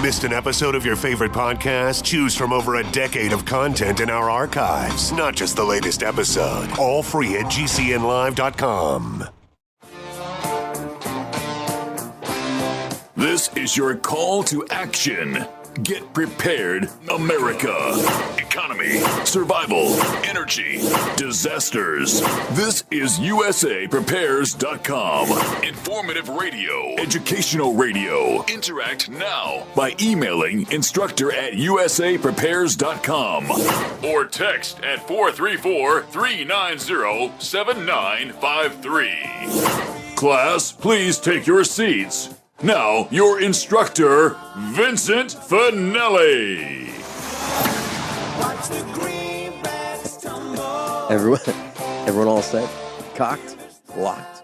Missed an episode of your favorite podcast? Choose from over a decade of content in our archives, not just the latest episode. All free at GCNlive.com. This is your call to action. Get prepared, America. Economy, survival, energy, disasters. This is USAPrepares.com. Informative radio, educational radio. Interact now by emailing instructor@USAPrepares.com or text at 434-390-7953. Class, please take your seats. Now, your instructor, Vincent Finelli. Everyone all set? Cocked? Locked?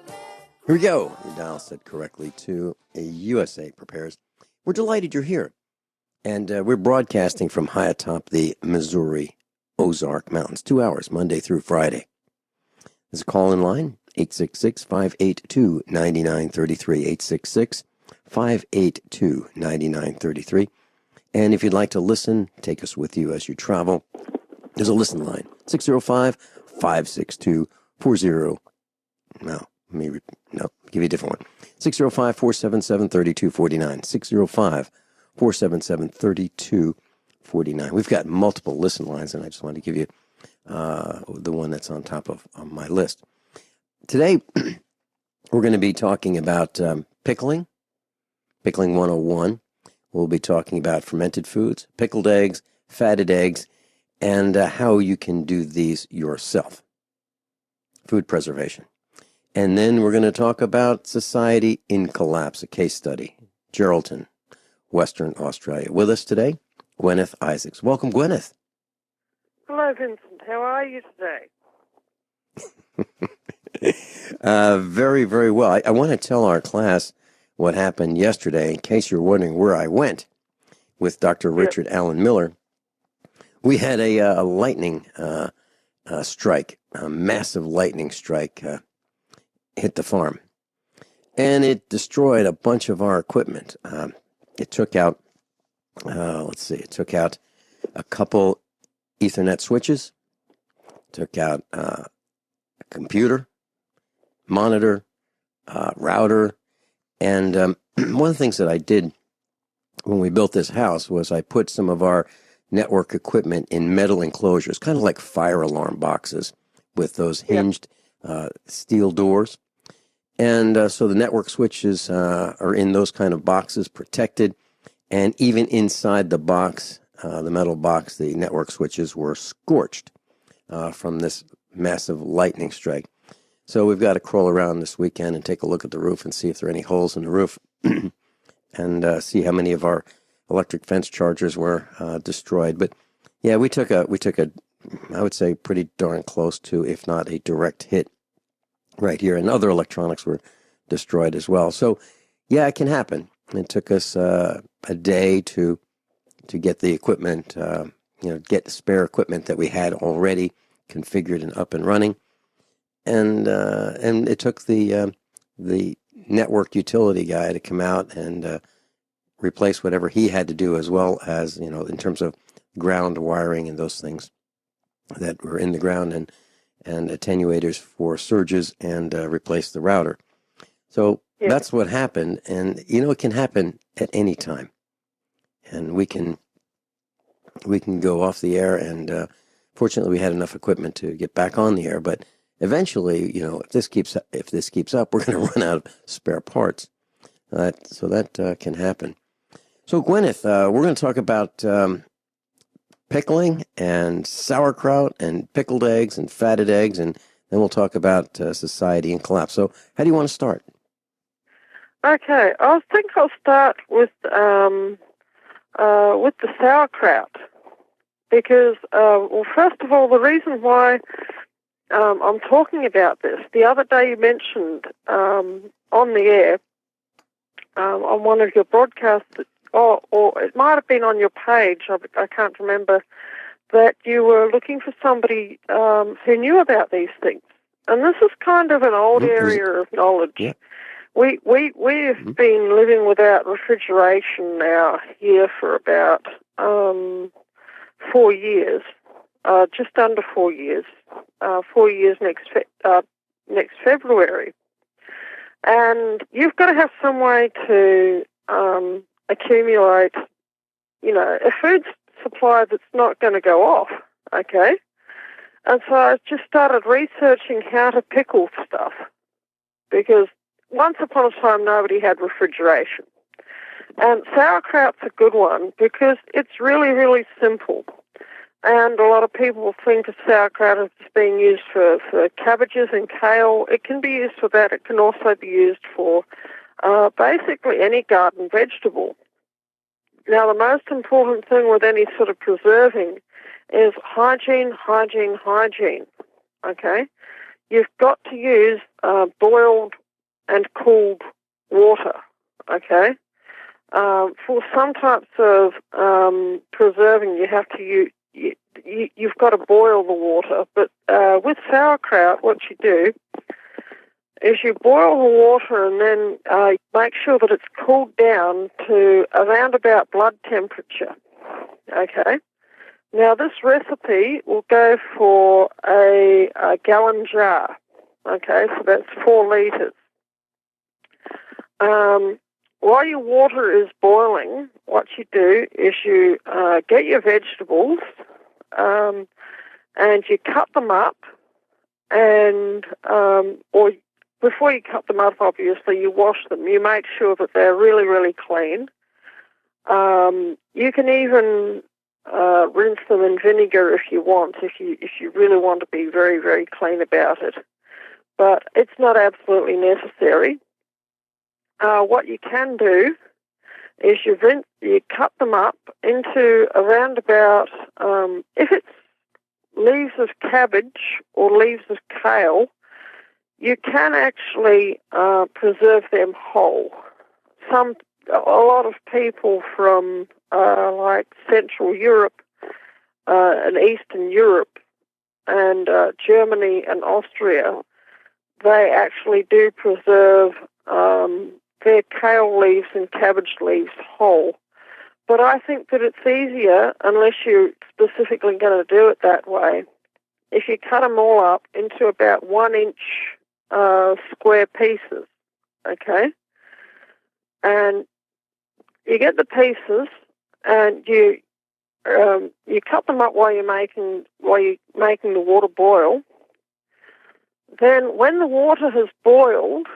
Here we go. Your dial set correctly to a USA Prepares. We're delighted you're here. And we're broadcasting from high atop the Missouri Ozark Mountains, 2 hours, Monday through Friday. There's a call-in line, 866-582-9933, 866-582-9933. And if you'd like to listen, take us with you as you travel, there's a listen line, 605-562-40. No, give you a different one. 605-477-3249. 605-477-3249. We've got multiple listen lines, and I just wanted to give you the one that's on top of my list. Today, we're going to be talking about pickling 101. We'll be talking about fermented foods, pickled eggs, fatted eggs, and how you can do these yourself. Food preservation. And then we're going to talk about society in collapse, a case study. Geraldton, Western Australia. With us today, Guineith Isaacs. Welcome, Guineith. Hello, Vincent. How are you today? Very, very well. I want to tell our class what happened yesterday, in case you're wondering where I went with Dr. Richard Allen Miller. We had a lightning strike, a massive lightning strike hit the farm. And it destroyed a bunch of our equipment. It took out, it took out a couple Ethernet switches, took out a computer, monitor, router, and one of the things that I did when we built this house was I put some of our network equipment in metal enclosures, kind of like fire alarm boxes with those hinged steel doors. And so the network switches are in those kind of boxes, protected. And even inside the box, the metal box, the network switches were scorched from this massive lightning strike. So we've got to crawl around this weekend and take a look at the roof and see if there are any holes in the roof and see how many of our electric fence chargers were destroyed. But yeah, we took a, I would say, pretty darn close to, if not a direct hit right here. And other electronics were destroyed as well. So yeah, it can happen. It took us a day to get the equipment, get spare equipment that we had already configured and up and running. And it took the network utility guy to come out and replace whatever he had to do, as well as, in terms of ground wiring and those things that were in the ground, and attenuators for surges, and replace the router. So that's what happened. And, it can happen at any time. And we can go off the air, and fortunately we had enough equipment to get back on the air, but eventually, if this keeps up, we're going to run out of spare parts. So that can happen. So, Guineith, we're going to talk about pickling and sauerkraut and pickled eggs and fatted eggs, and then we'll talk about society in collapse. So, how do you want to start? Okay, I think I'll start with the sauerkraut because, first of all, the reason why I'm talking about this. The other day you mentioned on the air, on one of your broadcasts, or it might have been on your page, I can't remember, that you were looking for somebody who knew about these things. And this is kind of an old area of knowledge We've been living without refrigeration now here for about 4 years, just under 4 years. 4 years next February, and you've got to have some way to accumulate, a food supply that's not going to go off. Okay, and so I just started researching how to pickle stuff, because once upon a time nobody had refrigeration. And sauerkraut's a good one because it's really, really simple. And a lot of people think of sauerkraut as being used for cabbages and kale. It can be used for that. It can also be used for basically any garden vegetable. Now, the most important thing with any sort of preserving is hygiene, hygiene, hygiene. Okay? You've got to use boiled and cooled water. Okay? For some types of preserving, you have to you've got to boil the water. But with sauerkraut, what you do is you boil the water and then make sure that it's cooled down to around about blood temperature. Okay? Now, this recipe will go for a gallon jar. Okay? So that's 4 litres. While your water is boiling, what you do is you get your vegetables and you cut them up, and or before you cut them up, obviously, you wash them. You make sure that they're really, really clean. You can even rinse them in vinegar if you want, if you really want to be very, very clean about it. But it's not absolutely necessary. What you can do is you cut them up into around about, if it's leaves of cabbage or leaves of kale, you can actually preserve them whole. A lot of people from like Central Europe and Eastern Europe and Germany and Austria, they actually do preserve their kale leaves and cabbage leaves whole. But I think that it's easier, unless you're specifically going to do it that way, if you cut them all up into about 1-inch square pieces, okay? And you get the pieces, and you cut them up while you're making the water boil. Then, when the water has boiled,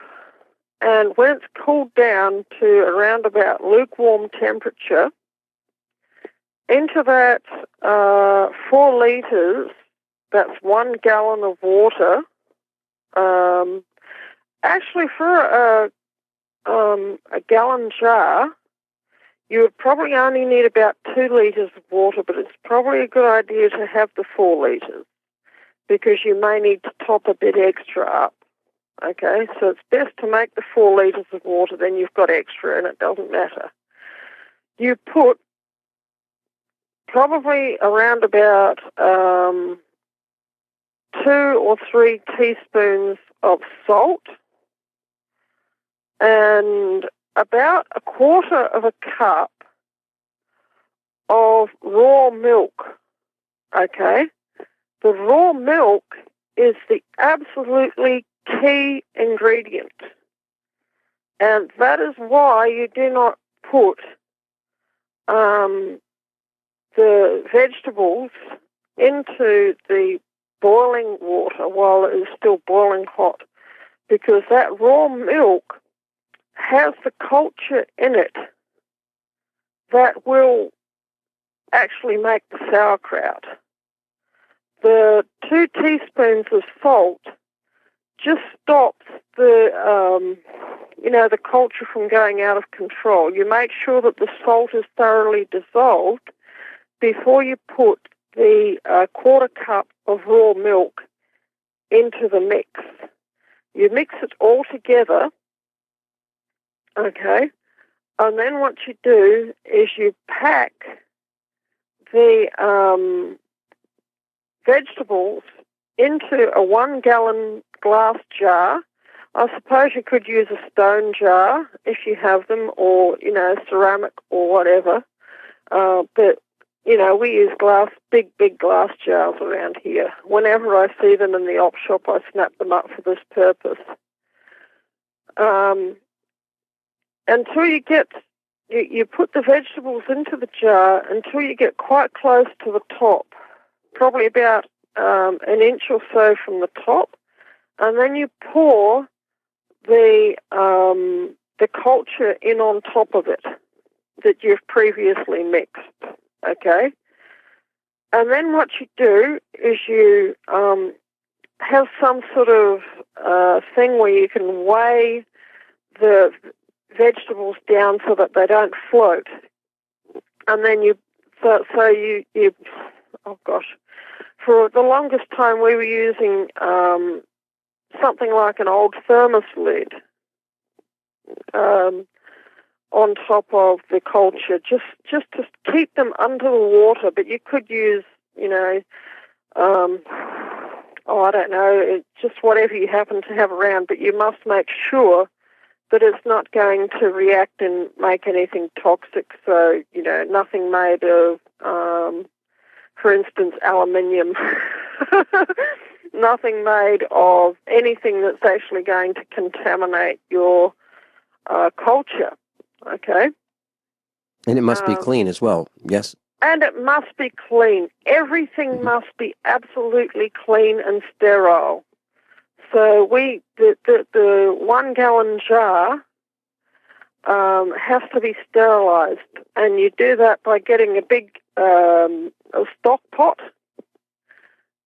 and when it's cooled down to around about lukewarm temperature, into that 4 litres, that's 1 gallon of water. Actually, for a gallon jar, you would probably only need about 2 litres of water, but it's probably a good idea to have the 4 litres, because you may need to top a bit extra up. Okay, so it's best to make the 4 litres of water, then you've got extra and it doesn't matter. You put probably around about 2 or 3 teaspoons of salt and about 1/4 of a cup of raw milk. Okay? The raw milk is the absolutely key ingredient. And that is why you do not put the vegetables into the boiling water while it is still boiling hot, because that raw milk has the culture in it that will actually make the sauerkraut. The 2 teaspoons of salt just stops the culture from going out of control. You make sure that the salt is thoroughly dissolved before you put the 1/4 cup of raw milk into the mix. You mix it all together, okay, and then what you do is you pack the vegetables into a 1 gallon glass jar. I suppose you could use a stone jar if you have them, or, ceramic or whatever. But, we use big glass jars around here. Whenever I see them in the op shop, I snap them up for this purpose. Until you put the vegetables into the jar until you get quite close to the top, probably about an inch or so from the top, and then you pour the culture in on top of it that you've previously mixed, okay? And then what you do is you have some sort of thing where you can weigh the vegetables down so that they don't float. And then for the longest time we were using something like an old thermos lid on top of the culture, just to keep them under the water. But you could use, I don't know, just whatever you happen to have around, but you must make sure that it's not going to react and make anything toxic. So, nothing made of, for instance, aluminium. Nothing made of anything that's actually going to contaminate your culture. Okay? And it must be clean as well, yes? And it must be clean. Everything must be absolutely clean and sterile. So the 1 gallon jar has to be sterilized, and you do that by getting a big a stock pot,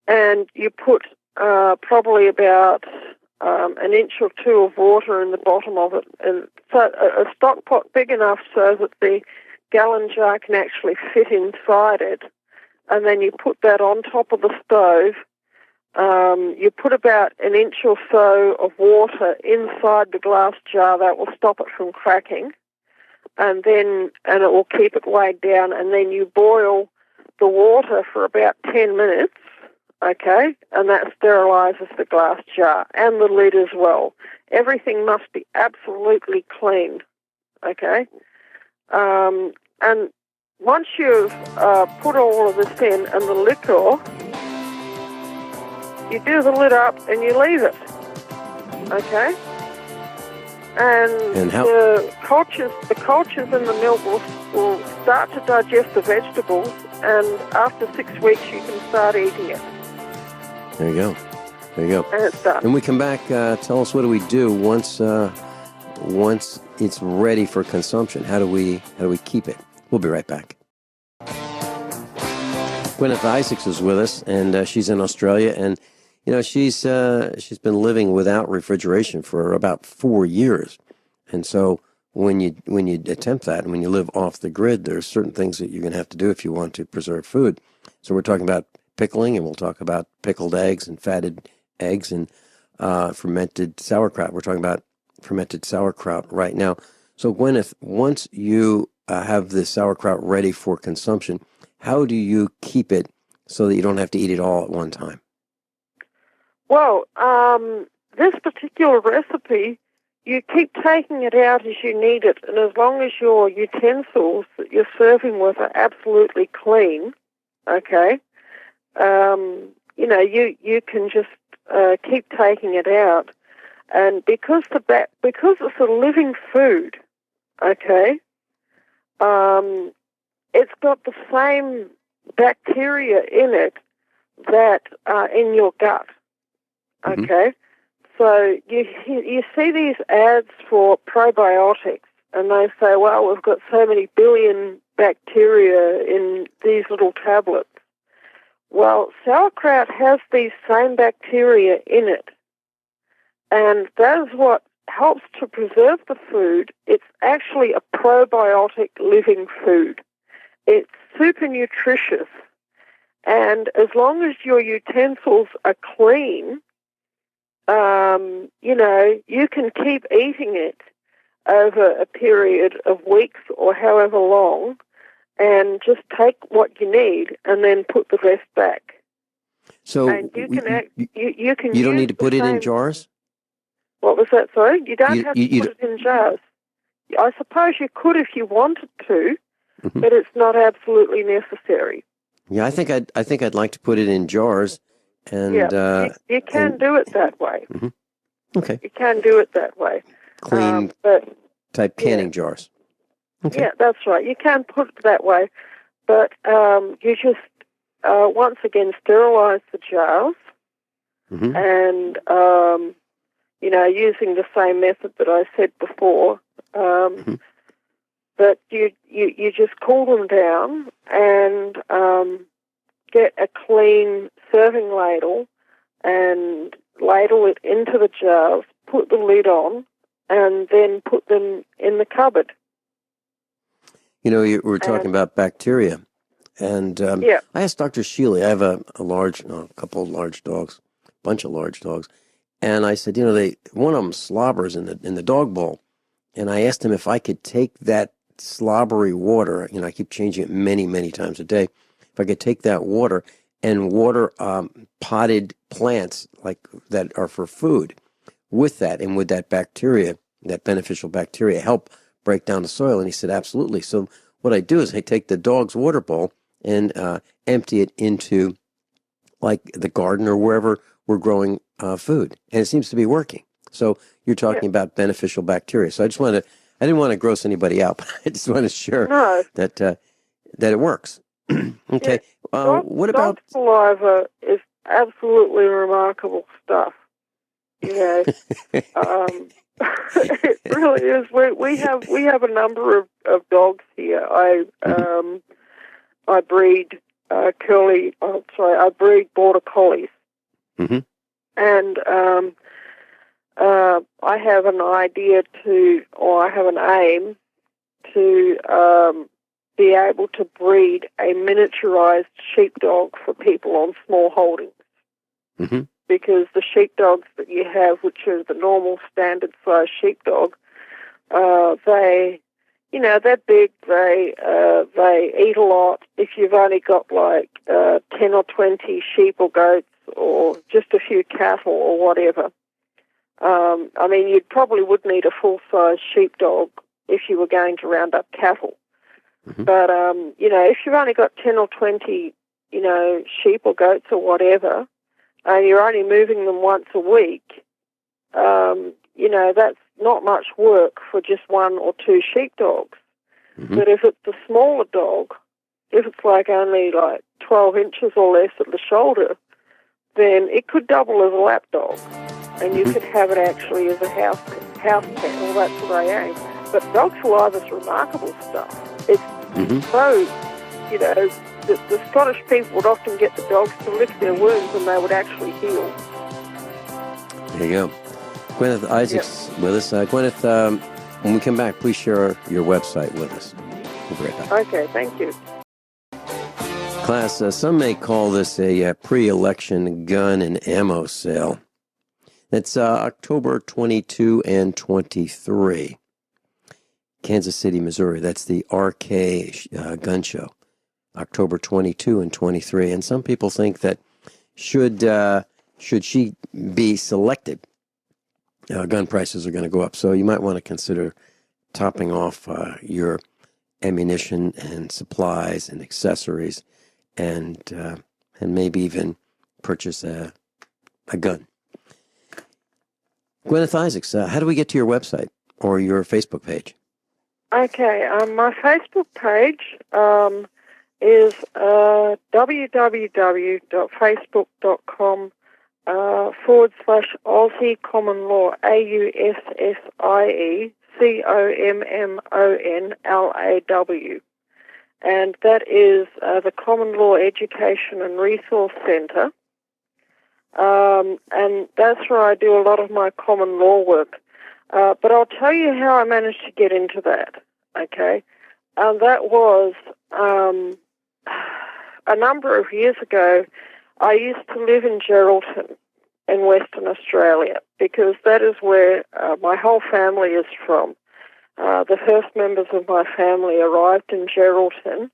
and you put probably about an inch or two of water in the bottom of it, and so a stock pot big enough so that the gallon jar can actually fit inside it, and then you put that on top of the stove. You put about an inch or so of water inside the glass jar. That will stop it from cracking, and it will keep it weighed down, and then you boil the water for about 10 minutes, okay, and that sterilizes the glass jar and the lid as well. Everything must be absolutely clean, okay? And once you've put all of this in and the liquor, you do the lid up and you leave it, okay? And the cultures in the milk will start to digest the vegetables, and after 6 weeks you can start eating it. There you go. And it's done. And we come back, tell us, what do we do once it's ready for consumption? How do we keep it? We'll be right back. Guineith Isaacs is with us, and she's in Australia, and she's been living without refrigeration for about 4 years. And so when you attempt that, and when you live off the grid, there's certain things that you're going to have to do if you want to preserve food. So we're talking about pickling, and we'll talk about pickled eggs and fatted eggs and fermented sauerkraut. We're talking about fermented sauerkraut right now. So Guineith, once you have the sauerkraut ready for consumption, how do you keep it so that you don't have to eat it all at one time? Well, this particular recipe, you keep taking it out as you need it, and as long as your utensils that you're serving with are absolutely clean, okay, you can just keep taking it out. And because it's a living food, okay, it's got the same bacteria in it that are in your gut, okay? So you see these ads for probiotics, and they say, well, we've got so many billion bacteria in these little tablets. Well, sauerkraut has these same bacteria in it, and that is what helps to preserve the food. It's actually a probiotic living food. It's super nutritious, and as long as your utensils are clean, you can keep eating it over a period of weeks or however long, and just take what you need and then put the rest back. So and you can you don't need to put it in jars? What was that, sorry? You don't have to you put it in jars. I suppose you could if you wanted to, but it's not absolutely necessary. Yeah, I think I'd like to put it in jars, and you can do it that way. Okay, you can do it that way. Clean type canning jars. Okay. Yeah, that's right. You can put it that way, but you just once again sterilize the jars, and using the same method that I said before. But you just cool them down and get a clean serving ladle and ladle it into the jars, put the lid on, and then put them in the cupboard. You were talking about bacteria, and I asked Dr. Shealy. I have a couple of large dogs, bunch of large dogs, and I said, one of them slobbers in the dog bowl, and I asked him if I could take that slobbery water. I keep changing it many, many times a day. If I could take that water and water potted plants like that are for food with that, and would that bacteria, that beneficial bacteria, help break down the soil? And he said, absolutely. So what I do is I take the dog's water bowl and empty it into like the garden or wherever we're growing food. And it seems to be working. So you're talking about beneficial bacteria. So I didn't want to gross anybody out, but I just want to assure that it works. Okay. What about... Dog saliva is absolutely remarkable stuff. It really is. We have a number of dogs here. I breed I breed border collies, and I have an idea I have an aim to be able to breed a miniaturized sheepdog for people on small holdings. Because the sheepdogs that you have, which are the normal standard-sized sheepdog, they're big. They eat a lot. If you've only got 10 or 20 sheep or goats, or just a few cattle or whatever, you probably would need a full-size sheepdog if you were going to round up cattle. But if you've only got 10 or 20, sheep or goats or whatever, and you're only moving them once a week, that's not much work for just one or two sheepdogs. But if it's a smaller dog, if it's only 12 inches or less at the shoulder, then it could double as a lap dog, and you could have it actually as a house pet. Well, that's what I aim. But dog saliva is remarkable stuff. It's so, the Scottish people would often get the dogs to lick their wounds and they would actually heal. There you go. Guineith Isaac's with us. Guineith, when we come back, please share your website with us. We'll be right back. Okay, thank you. Class, some may call this a pre-election gun and ammo sale. It's October 22 and 23. Kansas City, Missouri. That's the RK gun show. October 22 and 23. And some people think that should she be selected, gun prices are going to go up. So you might want to consider topping off your ammunition and supplies and accessories, and maybe even purchase a gun. Guineith Isaacs, how do we get to your website or your Facebook page? Okay, my Facebook page is www.facebook.com /Aussie Common Law, AUSSIE COMMONLAW. And that is the Common Law Education and Resource Centre. And that's where I do a lot of my common law work. But I'll tell you how I managed to get into that, okay? That was a number of years ago. I used to live in Geraldton in Western Australia because that is where my whole family is from. The first members of my family arrived in Geraldton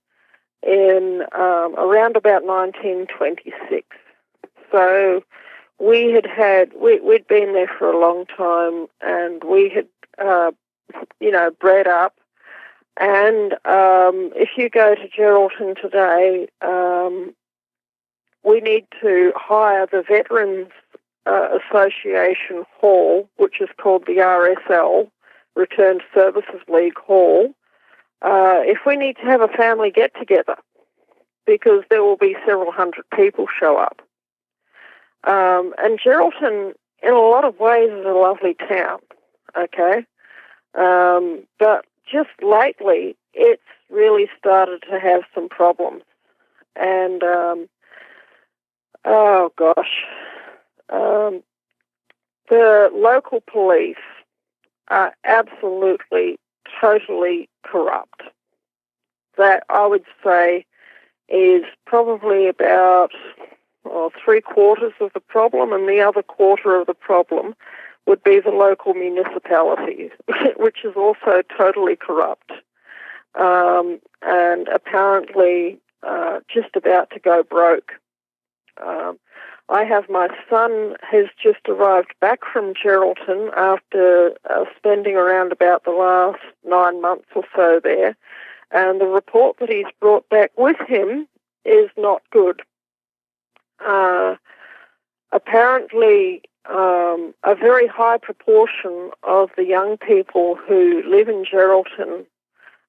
in around about 1926. So we'd been there for a long time, and we had, bred up. And if you go to Geraldton today, we need to hire the Veterans Association Hall, which is called the RSL, Returned Services League Hall, if we need to have a family get-together, because there will be several hundred people show up. And Geraldton, in a lot of ways, is a lovely town, okay? But just lately, it's really started to have some problems. And, oh gosh, the local police are absolutely, totally corrupt. That, I would say, is probably about three-quarters of the problem, and the other quarter of the problem would be the local municipality, which is also totally corrupt, and apparently just about to go broke. I have my son has just arrived back from Geraldton after spending around about the last 9 months or so there, and the report that he's brought back with him is not good. Apparently, a very high proportion of the young people who live in Geraldton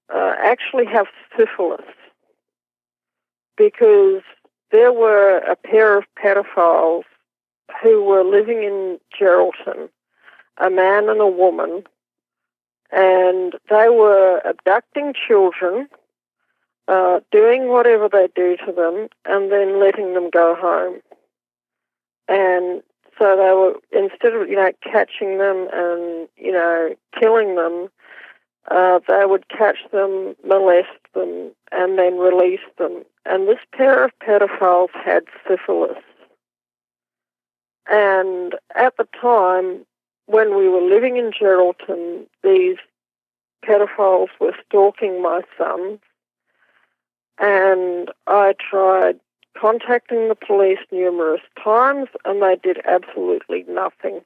actually have syphilis, because there were a pair of pedophiles who were living in Geraldton, a man and a woman, and they were abducting children, doing whatever they do to them, and then letting them go home. And so they were, instead of, catching them and, killing them, they would catch them, molest them, and then release them. And this pair of pedophiles had syphilis. And at the time, when we were living in Geraldton, these pedophiles were stalking my son, and I tried contacting the police numerous times, and they did absolutely nothing.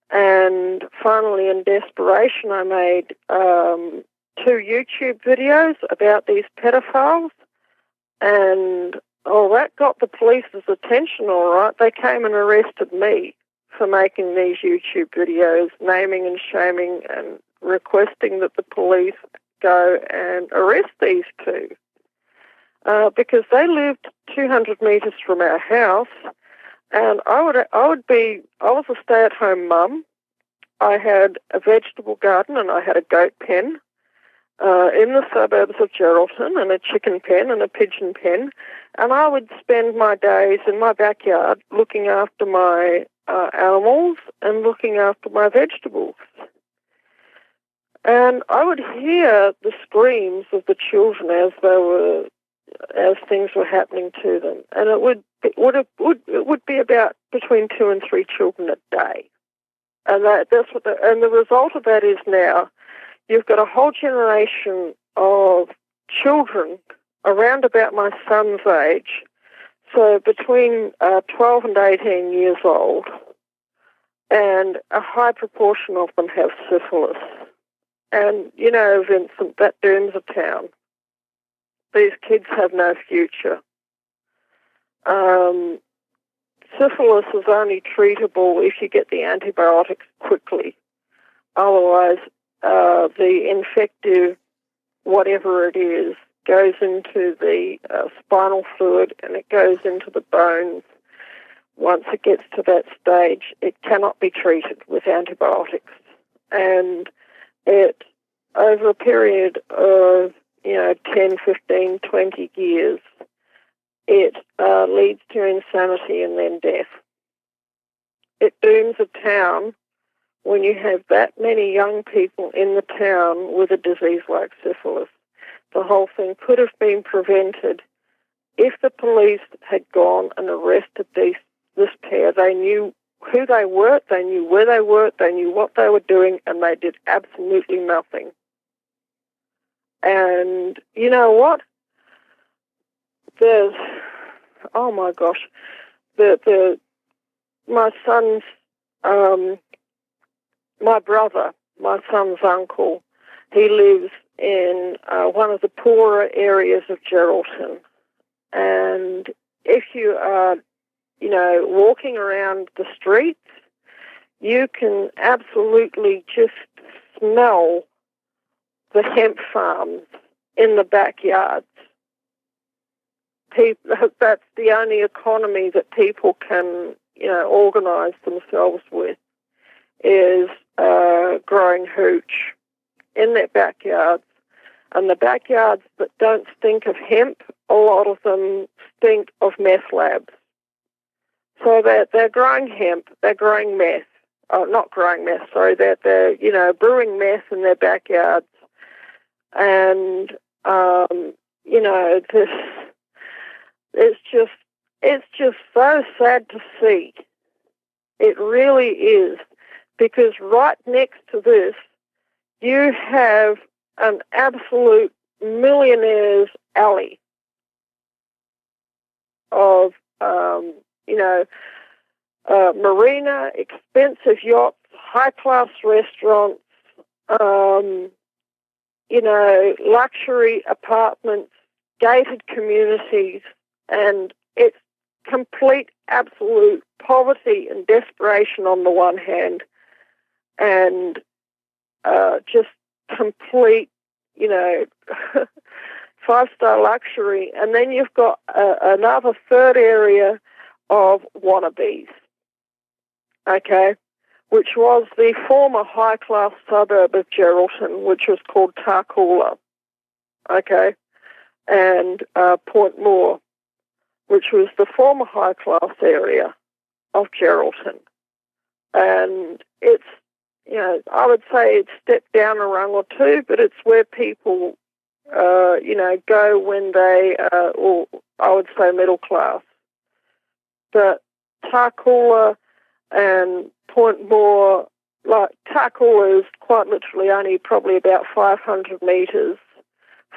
And finally, in desperation, I made 2 YouTube videos about these pedophiles, and that got the police's attention, all right. They came and arrested me for making these YouTube videos, naming and shaming and requesting that the police go and arrest these 2. Because they lived 200 metres from our house, and I was a stay-at-home mum. I had a vegetable garden and I had a goat pen in the suburbs of Geraldton, and a chicken pen and a pigeon pen, and I would spend my days in my backyard looking after my animals and looking after my vegetables. And I would hear the screams of the children as things were happening to them, and it would be about between 2 and 3 children a day, and that's what the result of that is now. You've got a whole generation of children around about my son's age, so between 12 and 18 years old, and a high proportion of them have syphilis. And, Vincent, that dooms a town. These kids have no future. Syphilis is only treatable if you get the antibiotics quickly. Otherwise, the infective, whatever it is, goes into the spinal fluid, and it goes into the bones. Once it gets to that stage, it cannot be treated with antibiotics. And it, over a period of 10, 15, 20 years, it leads to insanity and then death. It dooms a town when you have that many young people in the town with a disease like syphilis. The whole thing could have been prevented if the police had gone and arrested this pair. They knew who they were, they knew where they were, they knew what they were doing, and they did absolutely nothing. And you know what? Oh my gosh, the my son's, my brother, my son's uncle, he lives in one of the poorer areas of Geraldton. And if you are, walking around the streets, you can absolutely just smell the hemp farms in the backyards. That's the only economy that people can, organise themselves with, is growing hooch in their backyards. And the backyards that don't stink of hemp, a lot of them stink of meth labs. So they're growing hemp, they're growing meth. Not growing meth, sorry, they're brewing meth in their backyards. And, it's just so sad to see. It really is. Because right next to this, you have an absolute millionaire's alley of, marina, expensive yachts, high-class restaurants, luxury apartments, gated communities, and it's complete, absolute poverty and desperation on the one hand, and just complete, five-star luxury. And then you've got another third area of wannabes, okay, which was the former high-class suburb of Geraldton, which was called Tarcoola, okay, and Point Moore, which was the former high-class area of Geraldton. And it's, I would say it's stepped down a rung or two, but it's where people, go when they, or I would say middle class. But Tarcoola and Point Moore, like Tarcoola is quite literally only probably about 500 metres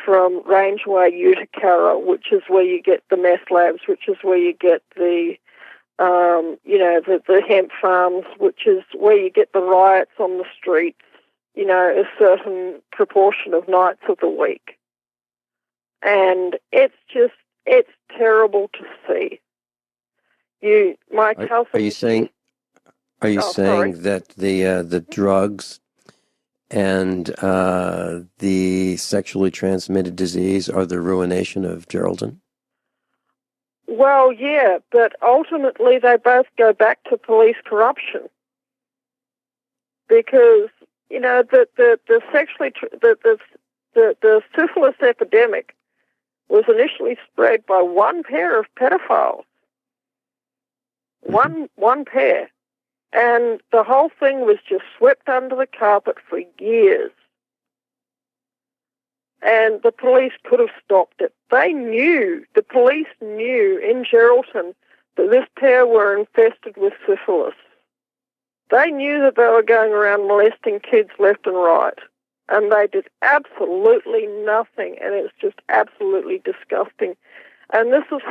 from Rangeway Utakara, which is where you get the meth labs, which is where you get the, the hemp farms, which is where you get the riots on the streets, a certain proportion of nights of the week. And it's terrible to see. Are you saying that the drugs and the sexually transmitted disease are the ruination of Geraldton? Well, yeah, but ultimately they both go back to police corruption, because the syphilis epidemic was initially spread by one pair of pedophiles. One pair. And the whole thing was just swept under the carpet for years. And the police could have stopped it. The police knew in Geraldton that this pair were infested with syphilis. They knew that they were going around molesting kids left and right. And they did absolutely nothing, and it's just absolutely disgusting. And this is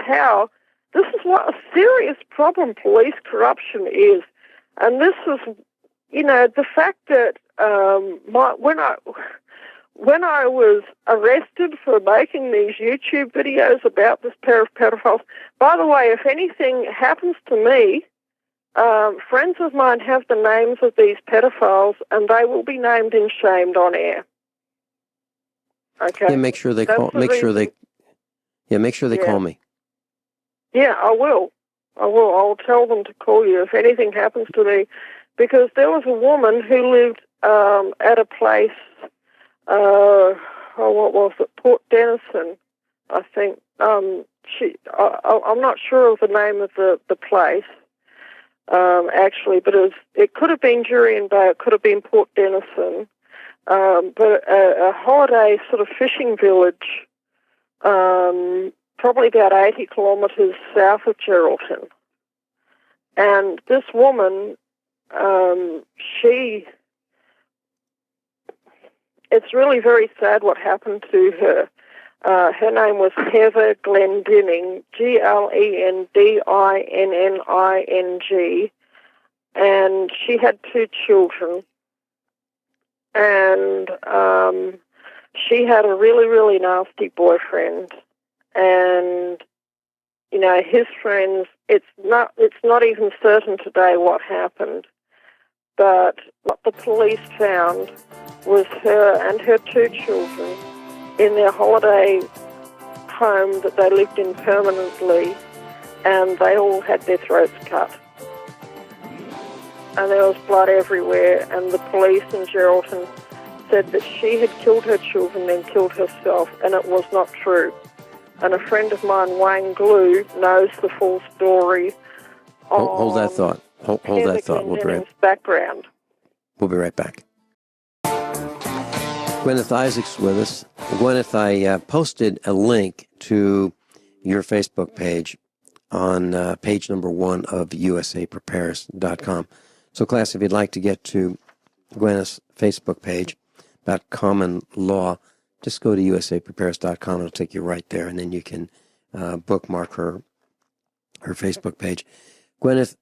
what a serious problem police corruption is. And this is, the fact that when I was arrested for making these YouTube videos about this pair of pedophiles, by the way, if anything happens to me, friends of mine have the names of these pedophiles, and they will be named and shamed on air. Okay. Yeah, make sure they call. Make sure they call me. Yeah, I will. I'll tell them to call you if anything happens to me, because there was a woman who lived at a place. What was it? Port Denison, I think. I'm not sure of the name of the place. Actually, but it could have been Jurien Bay, it could have been Port Denison, but a holiday sort of fishing village, probably about 80 kilometres south of Geraldton. And this woman, it's really very sad what happened to her. Her name was Heather Glendinning, Glendinning, and she had 2 children, and she had a really, really nasty boyfriend, and his friends. It's not even certain today what happened, but what the police found was her and her 2 children in their holiday home that they lived in permanently, and they all had their throats cut. And there was blood everywhere, and the police in Geraldton said that she had killed her children and killed herself, and it was not true. And a friend of mine, Wayne Glue, knows the full story. Hold that thought. Hold that thought. Background. We'll be right back. Guineith Isaac's with us. Guineith, I posted a link to your Facebook page on page number 1 of usaprepares.com. So, class, if you'd like to get to Guineith's Facebook page about common law, just go to usaprepares.com. It'll take you right there, and then you can bookmark her Facebook page. Guineith,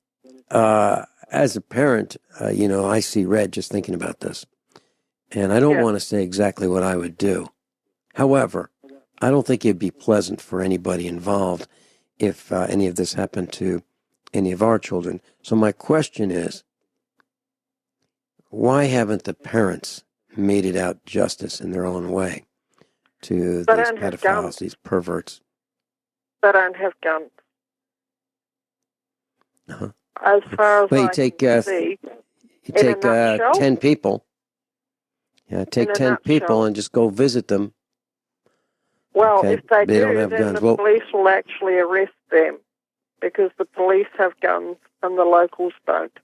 as a parent, I see red just thinking about this. And I don't want to say exactly what I would do. However, I don't think it'd be pleasant for anybody involved if any of this happened to any of our children. So my question is, why haven't the parents meted out justice in their own way to these pedophiles, these perverts? They don't have guns. Uh-huh. As far as you take 10 people. Yeah, take 10 people and just go visit them. Well, okay. If they do, don't have then guns. the police will actually arrest them because the police have guns and the locals don't.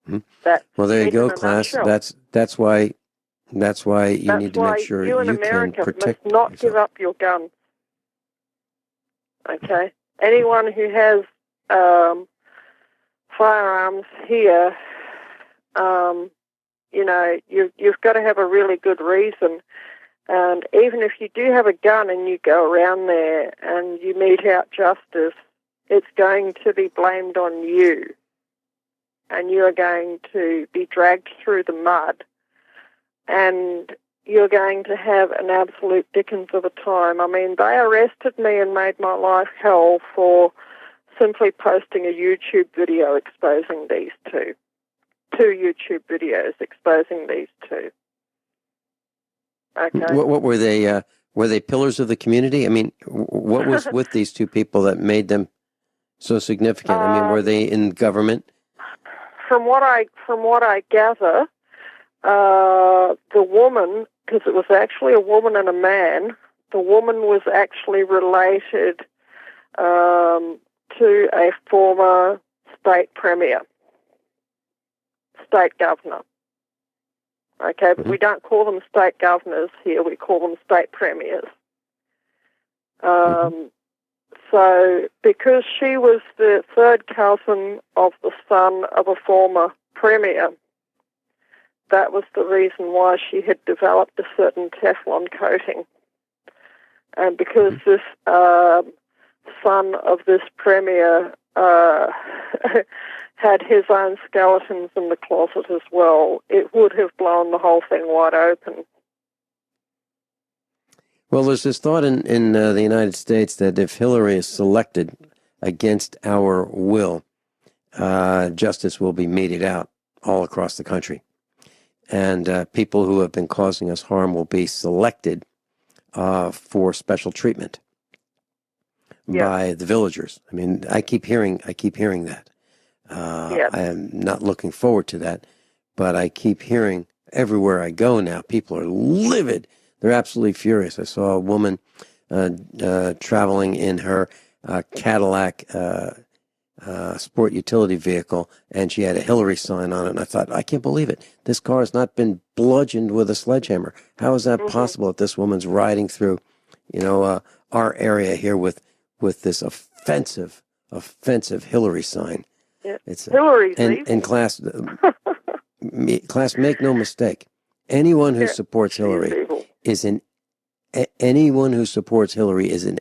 Hmm. Well, there you go, class. That's why you need to make sure you in can America protect must not yourself. give up your guns. Okay? Anyone who has firearms here, you've got to have a really good reason. And even if you do have a gun and you go around there and you mete out justice, it's going to be blamed on you. And you are going to be dragged through the mud. And you're going to have an absolute dickens of a time. I mean, they arrested me and made my life hell for simply posting a YouTube video exposing these 2. 2 YouTube videos exposing these 2. Okay. What were they? Were they pillars of the community? I mean, what was with these 2 people that made them so significant? I mean, were they in government? From what I gather, the woman, because it was actually a woman and a man, the woman was actually related to a former state premier, state governor. Okay, but we don't call them state governors here, we call them state premiers. So, because she was the 3rd cousin of the son of a former premier, that was the reason why she had developed a certain Teflon coating. And because this son of this premier had his own skeletons in the closet as well, it would have blown the whole thing wide open. Well, there's this thought in the United States that if Hillary is selected against our will, justice will be meted out all across the country. And people who have been causing us harm will be selected for special treatment by the villagers. I mean, I keep hearing that. I am not looking forward to that, but I keep hearing everywhere I go now, people are livid. They're absolutely furious. I saw a woman traveling in her Cadillac sport utility vehicle, and she had a Hillary sign on it, and I thought, I can't believe it. This car has not been bludgeoned with a sledgehammer. How is that possible that this woman's riding through, our area here with this offensive Hillary sign? Yeah. It's Hillary's and class, make no mistake. Anyone who supports Hillary is an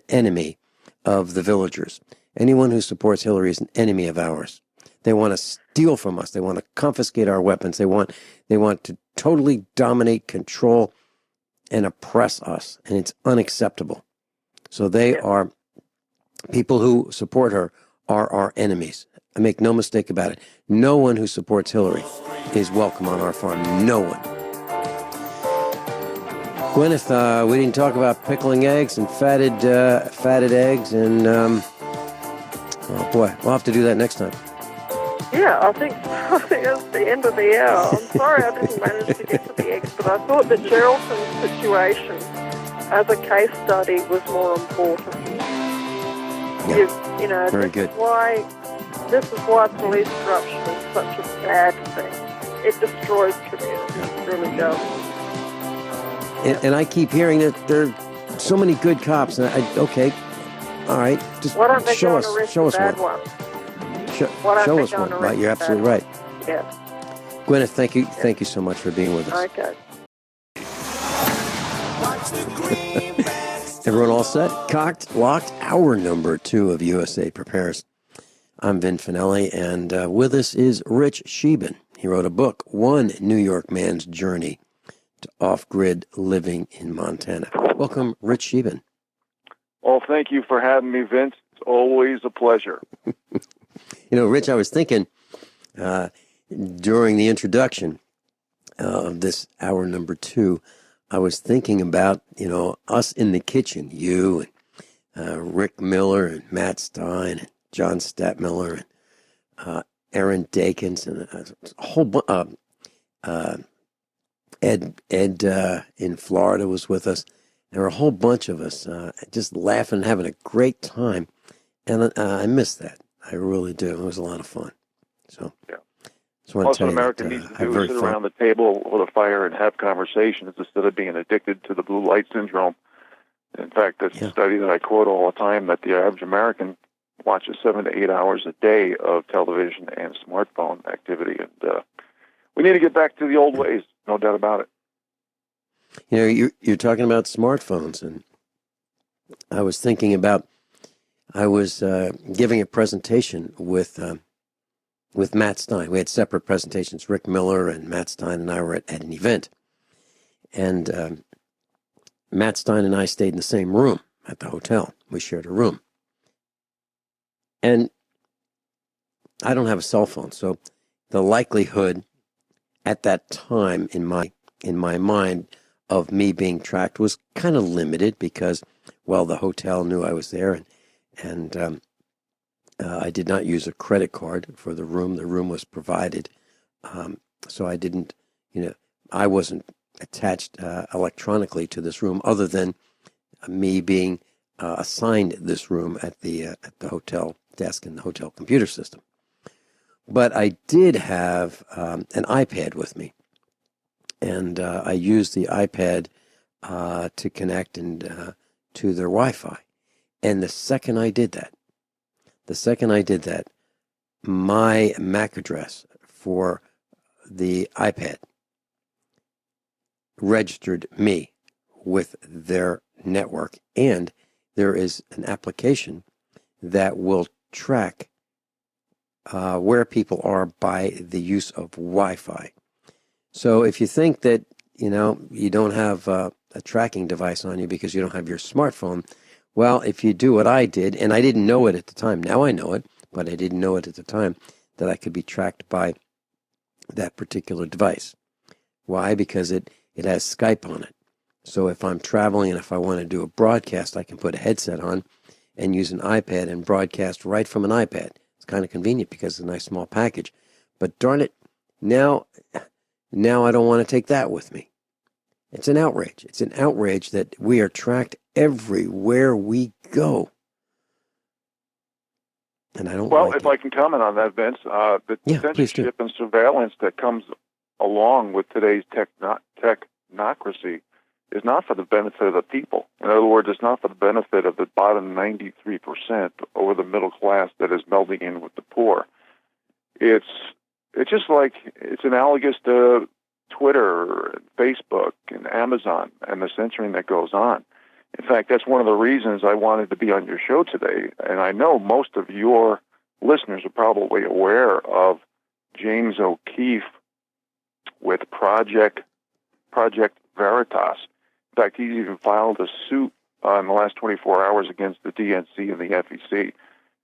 enemy of the villagers. Anyone who supports Hillary is an enemy of ours. They want to steal from us. They want to confiscate our weapons. They want to totally dominate, control, and oppress us, and it's unacceptable. So they are, people who support her are our enemies. I make no mistake about it. No one who supports Hillary is welcome on our farm. No one. Guineith, we didn't talk about pickling eggs and fatted eggs, and oh boy, we'll have to do that next time. Yeah, I think it's the end of the hour. I'm sorry I didn't manage to get to the eggs, but I thought that Geraldton's situation as a case study was more important. Yeah. You know, very good. This is why police corruption is such a bad thing. It destroys communities. It really does. And I keep hearing that there are so many good cops. And okay, all right, just why don't they show us bad one. Ones? Show us one. Right, you're absolutely right. Yeah. Guineith, thank you so much for being with us. Okay. Everyone all set? Cocked, locked, hour number 2 of USA Prepares. I'm Vin Finelli, and with us is Rich Scheben. He wrote a book, One New York Man's Journey to Off-Grid Living in Montana. Welcome, Rich Scheben. Well, thank you for having me, Vince. It's always a pleasure. You know, Rich, I was thinking during the introduction of this hour number 2, I was thinking about, us in the kitchen, you and Rick Miller and Matt Stein and John Statmiller and Aaron Dakins and a whole bunch. Ed in Florida was with us. There were a whole bunch of us just laughing and having a great time. And I miss that. I really do. It was a lot of fun. So, yeah. Most an American needs to do is sit around the table with a fire and have conversations instead of being addicted to the blue light syndrome. In fact, that's a study that I quote all the time, that the average American watches 7 to 8 hours a day of television and smartphone activity. And we need to get back to the old ways, no doubt about it. You know, you're talking about smartphones, and I was thinking about, I was giving a presentation with Matt Stein. We had separate presentations. Rick Miller and Matt Stein and I were at an event. And Matt Stein and I stayed in the same room at the hotel. We shared a room. And I don't have a cell phone, so the likelihood at that time in my mind of me being tracked was kind of limited because, well, the hotel knew I was there, and I did not use a credit card for the room. The room was provided, so I didn't, I wasn't attached electronically to this room, other than me being assigned this room at the hotel desk in the hotel computer system. But I did have an iPad with me, and I used the iPad to connect and to their Wi-Fi. And the second I did that, my MAC address for the iPad registered me with their network, and there is an application that will track where people are by the use of Wi-Fi. So if you think that, you don't have a tracking device on you because you don't have your smartphone, well, if you do what I did, and I didn't know it at the time, now I know it, but I didn't know it at the time, that I could be tracked by that particular device. Why? Because it has Skype on it. So if I'm traveling and if I want to do a broadcast, I can put a headset on and use an iPad and broadcast right from an iPad. It's kind of convenient because it's a nice small package. But darn it, now I don't want to take that with me. It's an outrage. It's an outrage that we are tracked everywhere we go. And I don't like if I can comment on that, Vince, the censorship and surveillance that comes along with today's technocracy is not for the benefit of the people. In other words, it's not for the benefit of the bottom 93% over the middle class that is melding in with the poor. It's just like, it's analogous to Twitter, and Facebook, and Amazon, and the censoring that goes on. In fact, that's one of the reasons I wanted to be on your show today. And I know most of your listeners are probably aware of James O'Keefe with Project Veritas. In fact, he's even filed a suit in the last 24 hours against the DNC and the FEC.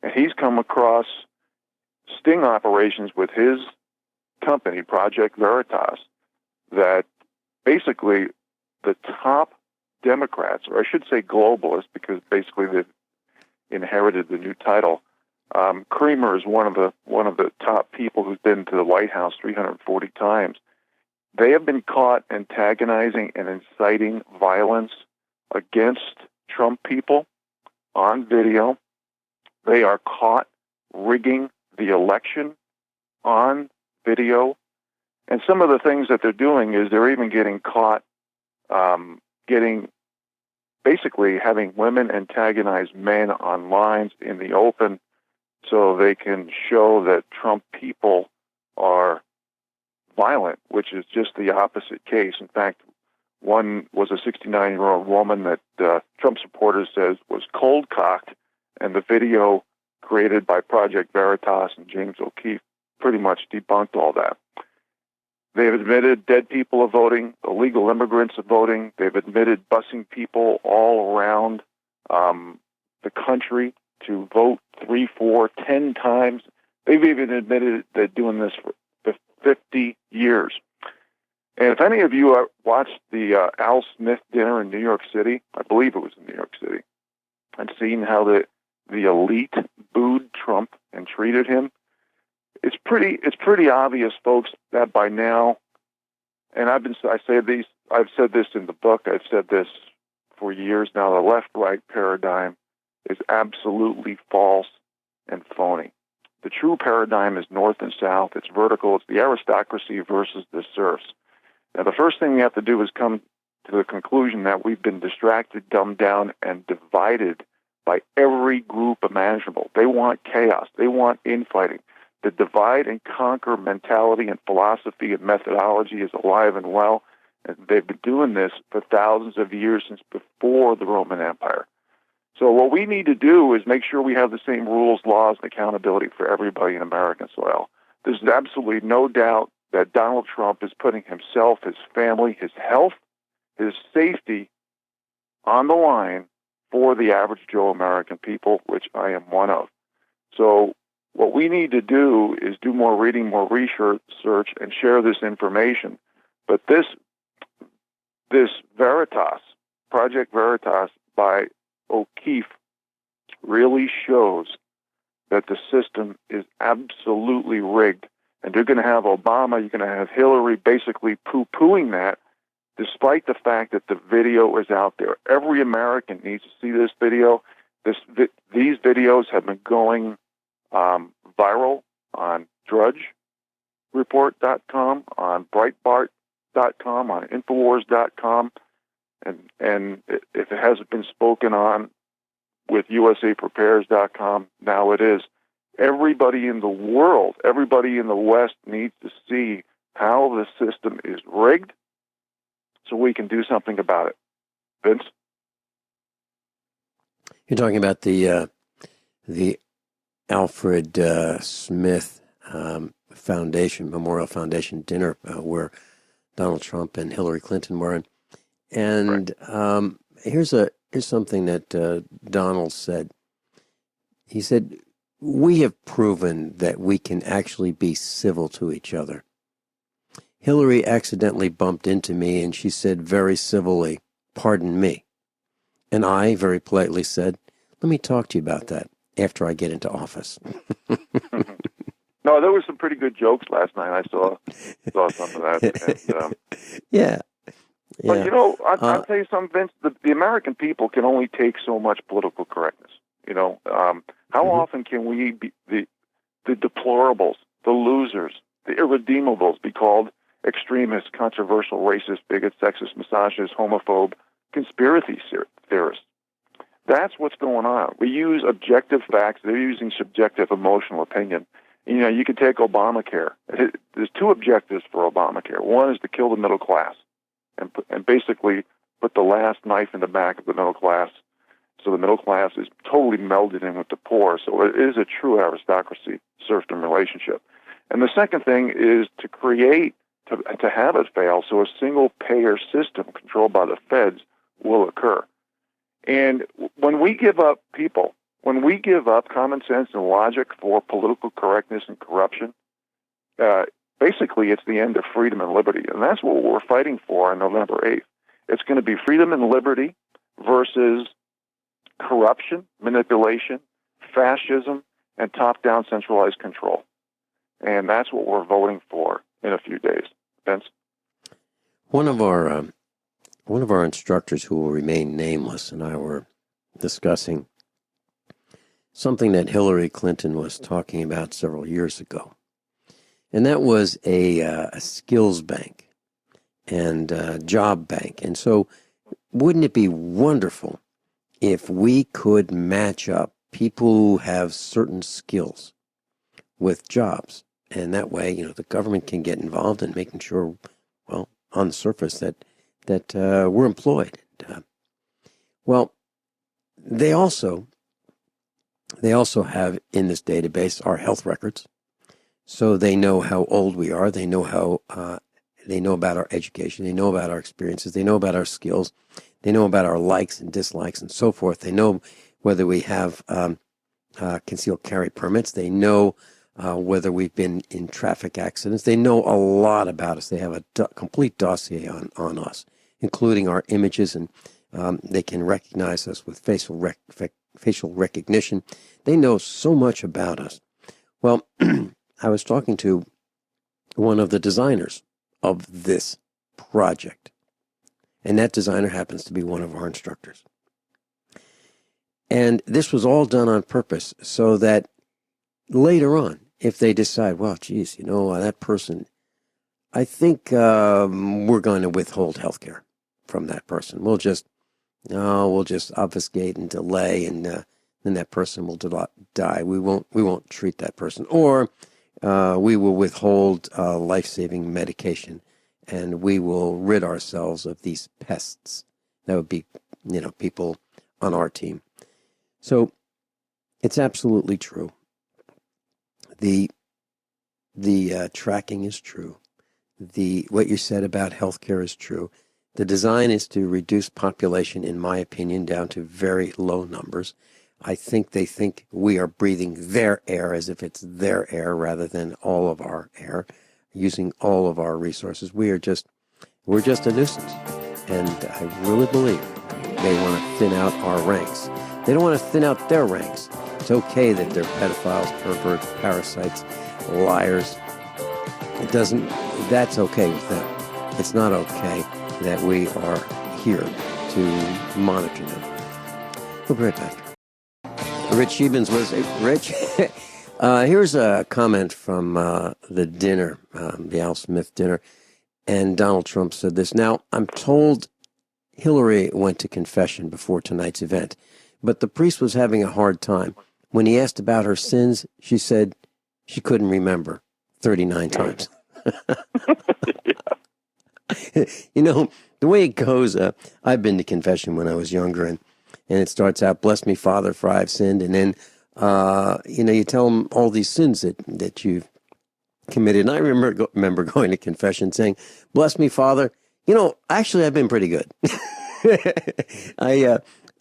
And he's come across sting operations with his company, Project Veritas, that basically the top Democrats, or I should say globalists, because basically they've inherited the new title. Creamer is one of the top people who's been to the White House 340 times. They have been caught antagonizing and inciting violence against Trump people on video. They are caught rigging the election on video. And some of the things that they're doing is they're even getting caught basically having women antagonize men on lines in the open so they can show that Trump people are violent, which is just the opposite case. In fact, one was a 69-year-old woman that Trump supporters says was cold-cocked, and the video created by Project Veritas and James O'Keefe pretty much debunked all that. They've admitted dead people are voting, illegal immigrants are voting. They've admitted busing people all around the country to vote 3, 4, 10 times. They've even admitted they're doing this for 50 years. And if any of you watched the Al Smith dinner in New York City, I believe it was in New York City, and seen how the elite booed Trump and treated him, it's pretty obvious, folks, that by now, and I've said this in the book, I've said this for years now, the left-right paradigm is absolutely false and phony. The true paradigm is north and south. It's vertical. It's the aristocracy versus the serfs. Now, the first thing we have to do is come to the conclusion that we've been distracted, dumbed down, and divided by every group imaginable. They want chaos. They want infighting. The divide and conquer mentality and philosophy and methodology is alive and well, and they've been doing this for thousands of years, since before the Roman Empire. So what we need to do is make sure we have the same rules, laws, and accountability for everybody in American soil. There's absolutely no doubt that Donald Trump is putting himself, his family, his health, his safety on the line for the average Joe American people, which I am one of. So what we need to do is do more reading, more research, and share this information. But this Veritas, Project Veritas by O'Keefe, really shows that the system is absolutely rigged. And you're going to have Obama, you're going to have Hillary basically poo-pooing that, despite the fact that the video is out there. Every American needs to see this video. These videos have been going viral on drudgereport.com, on breitbart.com, on infowars.com, and if it hasn't been spoken on with usaprepares.com, now it is. Everybody in the world, everybody in the West needs to see how the system is rigged so we can do something about it. Vince? You're talking about the Alfred Smith Foundation, Memorial Foundation dinner where Donald Trump and Hillary Clinton were in. And right. Here's something that Donald said. He said, "We have proven that we can actually be civil to each other. Hillary accidentally bumped into me and she said very civilly, 'Pardon me.' And I very politely said, 'Let me talk to you about that after I get into office.'" No, there were some pretty good jokes last night. I saw some of that. And, yeah. But, you know, I'll tell you something, Vince. The American people can only take so much political correctness. You know, how often can we be the deplorables, the losers, the irredeemables be called extremists, controversial, racist, bigots, sexist, misogynist, homophobe, conspiracy theorists? That's what's going on. We use objective facts. They're using subjective emotional opinion. You know, you can take Obamacare. There's two objectives for Obamacare. One is to kill the middle class and basically put the last knife in the back of the middle class So the middle class is totally melded in with the poor. So it is a true aristocracy serfdom relationship. And the second thing is to create, to have it fail, so a single payer system controlled by the feds will occur. And when we give up people, when we give up common sense and logic for political correctness and corruption, basically it's the end of freedom and liberty. And that's what we're fighting for on November 8th. It's going to be freedom and liberty versus corruption, manipulation, fascism, and top-down centralized control. And that's what we're voting for in a few days. Vince? One of our instructors, who will remain nameless, and I were discussing something that Hillary Clinton was talking about several years ago. And that was a skills bank and a job bank. And so wouldn't it be wonderful if we could match up people who have certain skills with jobs? And that way, the government can get involved in making sure, well, on the surface that we're employed. Well, they also have in this database our health records, so they know how old we are. They know they know about our education. They know about our experiences. They know about our skills. They know about our likes and dislikes and so forth. They know whether we have concealed carry permits. They know whether we've been in traffic accidents. They know a lot about us. They have a complete dossier on us, including our images, and they can recognize us with facial recognition. They know so much about us. Well, I was talking to one of the designers of this project, and that designer happens to be one of our instructors. And this was all done on purpose so that later on, if they decide, well, geez, that person, I think we're going to withhold health care from that person. We'll just obfuscate and delay, and then that person will die. We won't treat that person, or we will withhold life-saving medication, and we will rid ourselves of these pests. That would be, people on our team. So it's absolutely true. The tracking is true. What you said about healthcare is true. The design is to reduce population, in my opinion, down to very low numbers. I think they think we are breathing their air as if it's their air rather than all of our air, using all of our resources. We're just a nuisance. And I really believe they want to thin out our ranks. They don't want to thin out their ranks. It's okay that they're pedophiles, perverts, parasites, liars. That's okay with them. It's not okay that we are here to monitor them. We'll be right back. Rich Sheben's was Rich. Here's a comment from the dinner, the Al Smith dinner, and Donald Trump said this. Now, I'm told Hillary went to confession before tonight's event, but the priest was having a hard time. When he asked about her sins, she said she couldn't remember 39 times. The way it goes, I've been to confession when I was younger, and it starts out, bless me, Father, for I have sinned. And then, you tell them all these sins that you've committed. And I remember going to confession saying, bless me, Father. Actually, I've been pretty good.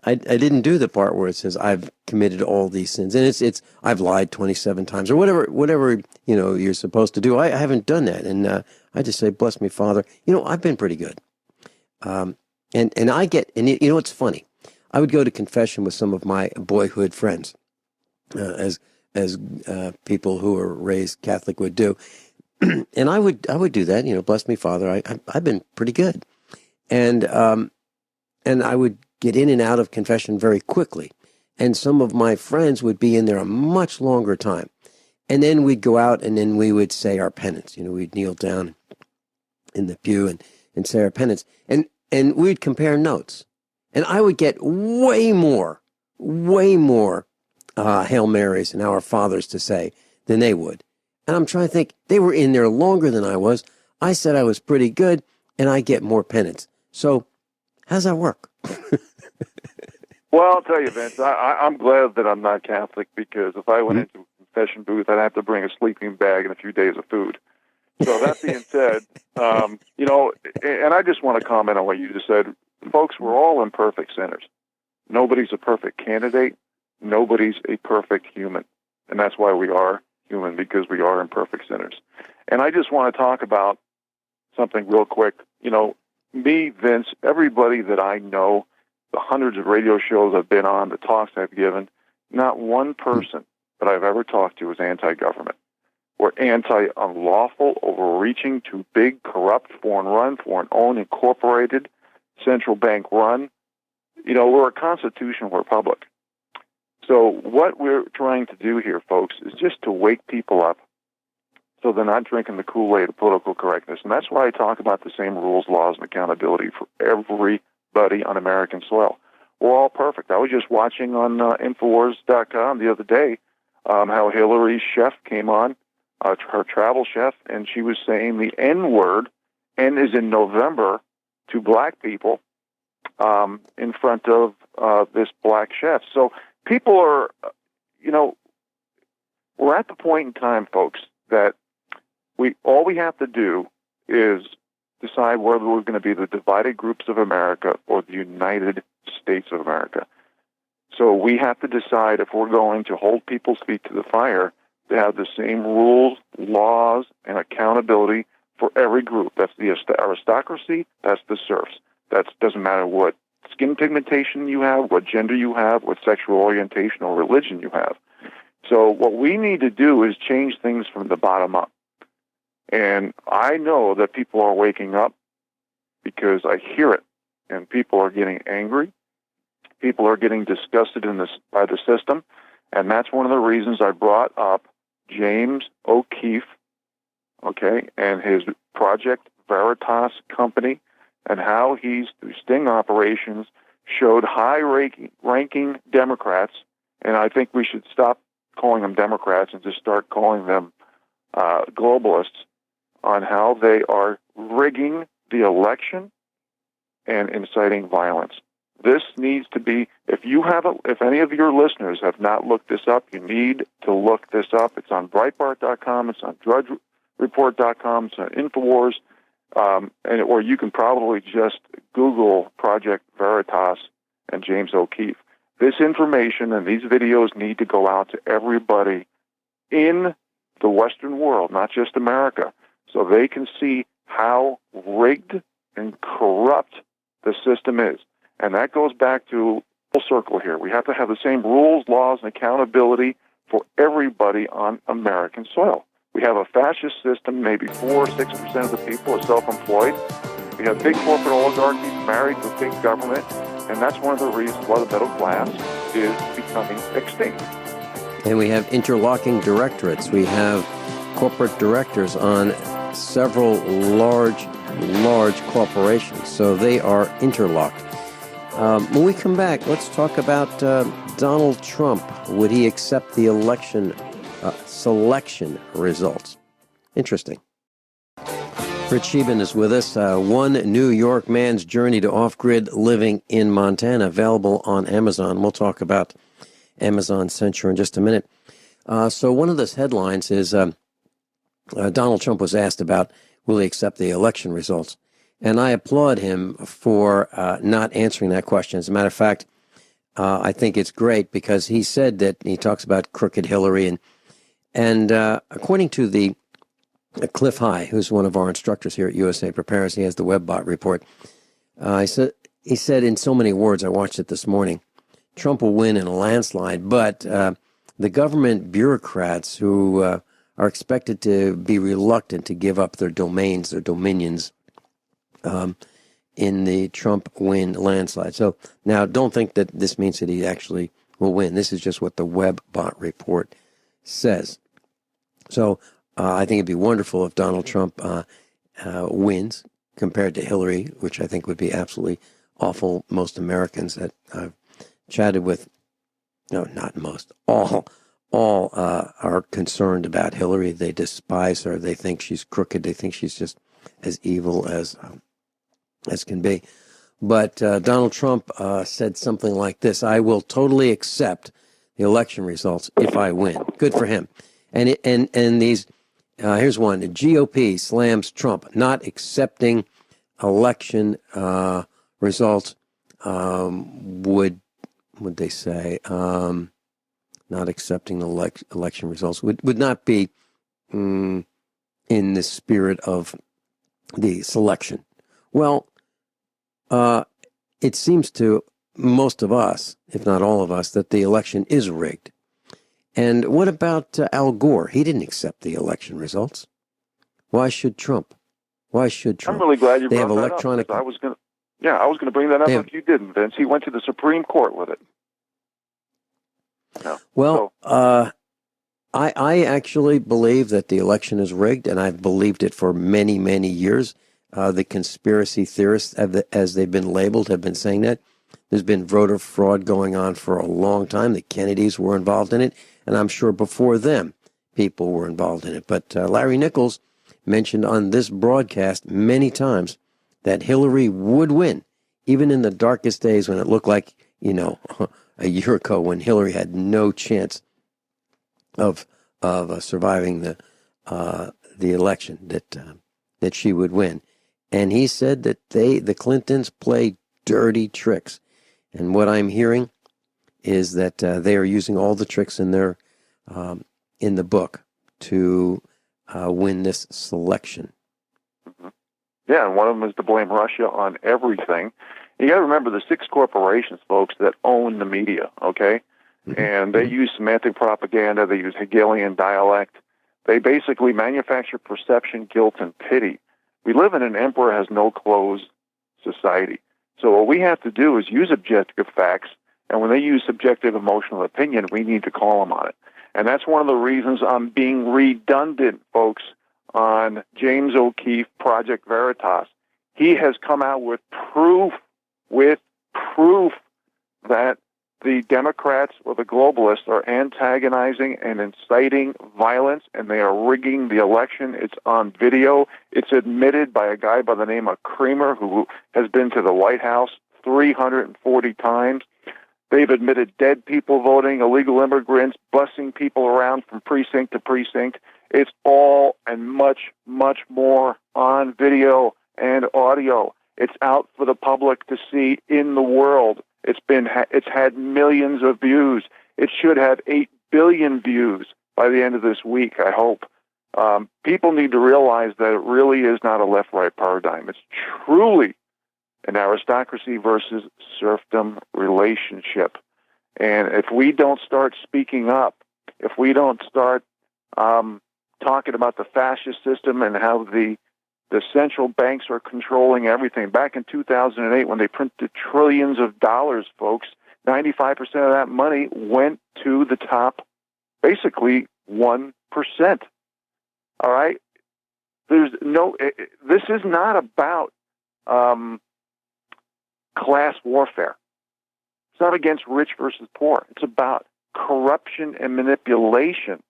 I didn't do the part where it says I've committed all these sins, and it's I've lied 27 times or whatever you're supposed to do. I haven't done that, and I just say, bless me, Father. I've been pretty good. And I get, and it's funny. I would go to confession with some of my boyhood friends, as people who are raised Catholic would do, and I would do that. Bless me, Father. I've been pretty good, and I would get in and out of confession very quickly. And some of my friends would be in there a much longer time. And then we'd go out and then we would say our penance. We'd kneel down in the pew and say our penance. And we'd compare notes. And I would get way more Hail Marys and Our Fathers to say than they would. And I'm trying to think, they were in there longer than I was. I said I was pretty good, and I get more penance. So how's that work? Well, I'll tell you, Vince, I'm glad that I'm not Catholic, because if I went into a confession booth, I'd have to bring a sleeping bag and a few days of food. So that being said, and I just want to comment on what you just said. Folks, we're all imperfect sinners. Nobody's a perfect candidate. Nobody's a perfect human. And that's why we are human, because we are imperfect sinners. And I just want to talk about something real quick. Me, Vince, everybody that I know, the hundreds of radio shows I've been on, the talks I've given, not one person that I've ever talked to is anti-government. We're anti-unlawful, overreaching, too big, corrupt, foreign-run, foreign-owned, incorporated, central bank-run. We're a constitutional republic. So what we're trying to do here, folks, is just to wake people up so they're not drinking the Kool-Aid of political correctness. And that's why I talk about the same rules, laws, and accountability for everybody on American soil. We're all perfect. I was just watching on Infowars.com the other day how Hillary's chef came on, her travel chef, and she was saying the N-word, N is in November, to black people in front of this black chef. So people are, we're at the point in time, folks, that all we have to do is decide whether we're going to be the divided groups of America or the United States of America. So we have to decide if we're going to hold people's feet to the fire to have the same rules, laws, and accountability for every group. That's the aristocracy, that's the serfs. That doesn't matter what skin pigmentation you have, what gender you have, what sexual orientation or religion you have. So what we need to do is change things from the bottom up. And I know that people are waking up because I hear it, and people are getting angry. People are getting disgusted by the system, and that's one of the reasons I brought up James O'Keefe, and his Project Veritas company, and how he's, through sting operations, showed high-ranking Democrats, and I think we should stop calling them Democrats and just start calling them globalists, on how they are rigging the election and inciting violence. This needs to be, if any of your listeners have not looked this up, you need to look this up. It's on Breitbart.com, it's on DrudgeReport.com, it's on Infowars, or you can probably just Google Project Veritas and James O'Keefe. This information and these videos need to go out to everybody in the Western world, not just America, so they can see how rigged and corrupt the system is. And that goes back to full circle here. We have to have the same rules, laws, and accountability for everybody on American soil. We have a fascist system. Maybe 4 or 6% of the people are self-employed. We have big corporate oligarchies married with big government, and that's one of the reasons why the middle class is becoming extinct. And we have interlocking directorates. We have corporate directors on several large corporations, so they are interlocked. When we come back, let's talk about Donald Trump. Would he accept the election selection results? Interesting. Rich Scheben is with us. One New York Man's Journey to Off-Grid Living in Montana, available on Amazon. We'll talk about Amazon Censure in just a minute. So one of those headlines is Donald Trump was asked about will he accept the election results. And I applaud him for not answering that question. As a matter of fact, I think it's great because he said that he talks about crooked Hillary. And according to the Cliff High, who's one of our instructors here at USA Prepares, he has the WebBot report. He said in so many words, I watched it this morning, Trump will win in a landslide, but the government bureaucrats who are expected to be reluctant to give up their domains, their dominions, in the Trump win landslide. So now don't think that this means that he actually will win. This is just what the WebBot report says. So I think it'd be wonderful if Donald Trump wins compared to Hillary, which I think would be absolutely awful. Most Americans that I've chatted with, no, not most, all are concerned about Hillary. They despise her. They think she's crooked. They think she's just as evil as can be. But Donald Trump said something like this: "I will totally accept the election results if I win." Good for him. And these here's one: the GOP slams Trump not accepting election results. Would they say not accepting election results would not be in the spirit of the selection? Well, it seems to most of us, if not all of us, that the election is rigged. And what about Al Gore? He didn't accept the election results. Why should Trump? Why should Trump? I'm really glad you they brought have that electronic. up. I was going to bring that up if you didn't, Vince. He went to the Supreme Court with it. No. Well, I actually believe that the election is rigged, and I've believed it for many, many years. The conspiracy theorists, as they've been labeled, have been saying that. There's been voter fraud going on for a long time. The Kennedys were involved in it, and I'm sure before them, people were involved in it. But Larry Nichols mentioned on this broadcast many times that Hillary would win, even in the darkest days when it looked like, a year ago when Hillary had no chance of surviving the election, that she would win. And he said that the Clintons play dirty tricks. And what I'm hearing is that they are using all the tricks in their in the book to win this selection. Mm-hmm. Yeah, and one of them is to blame Russia on everything. You got to remember the 6 corporations, folks, that own the media, okay? Mm-hmm. And they use semantic propaganda. They use Hegelian dialect. They basically manufacture perception, guilt, and pity. We live in an emperor has no clothes society. So what we have to do is use objective facts, and when they use subjective emotional opinion, we need to call them on it. And that's one of the reasons I'm being redundant, folks, on James O'Keefe, Project Veritas. He has come out with proof that the Democrats or the globalists are antagonizing and inciting violence, and they are rigging the election. It's on video. It's admitted by a guy by the name of Creamer, who has been to the White House 340 times. They've admitted dead people voting, illegal immigrants, busing people around from precinct to precinct. It's all and much, much more on video and audio. It's out for the public to see in the world. It's had millions of views. It should have 8 billion views by the end of this week, I hope. People need to realize that it really is not a left-right paradigm. It's truly an aristocracy versus serfdom relationship. And if we don't start speaking up, if we don't start talking about the fascist system and how the central banks are controlling everything. Back in 2008, when they printed trillions of dollars, folks, 95% of that money went to the top, basically 1%. All right? This is not about class warfare. It's not against rich versus poor. It's about corruption and manipulation.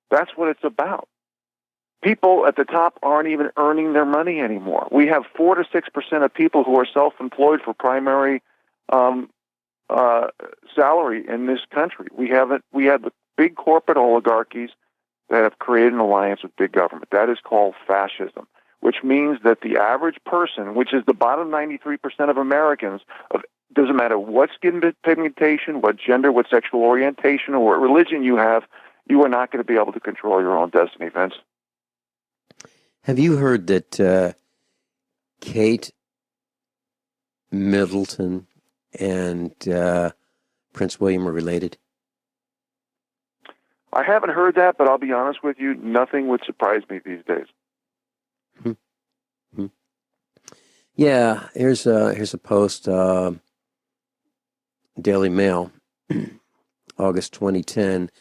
That's what it's about. People at the top aren't even earning their money anymore. We have 4 to 6% of people who are self-employed for primary salary in this country. We have the big corporate oligarchies that have created an alliance with big government. That is called fascism, which means that the average person, which is the bottom 93% of Americans, doesn't matter what skin pigmentation, what gender, what sexual orientation, or what religion you have, you are not going to be able to control your own destiny, Vince. Have you heard that Kate Middleton and Prince William are related? I haven't heard that, but I'll be honest with you, nothing would surprise me these days. Mm-hmm. Yeah, here's a post, Daily Mail, August 2010.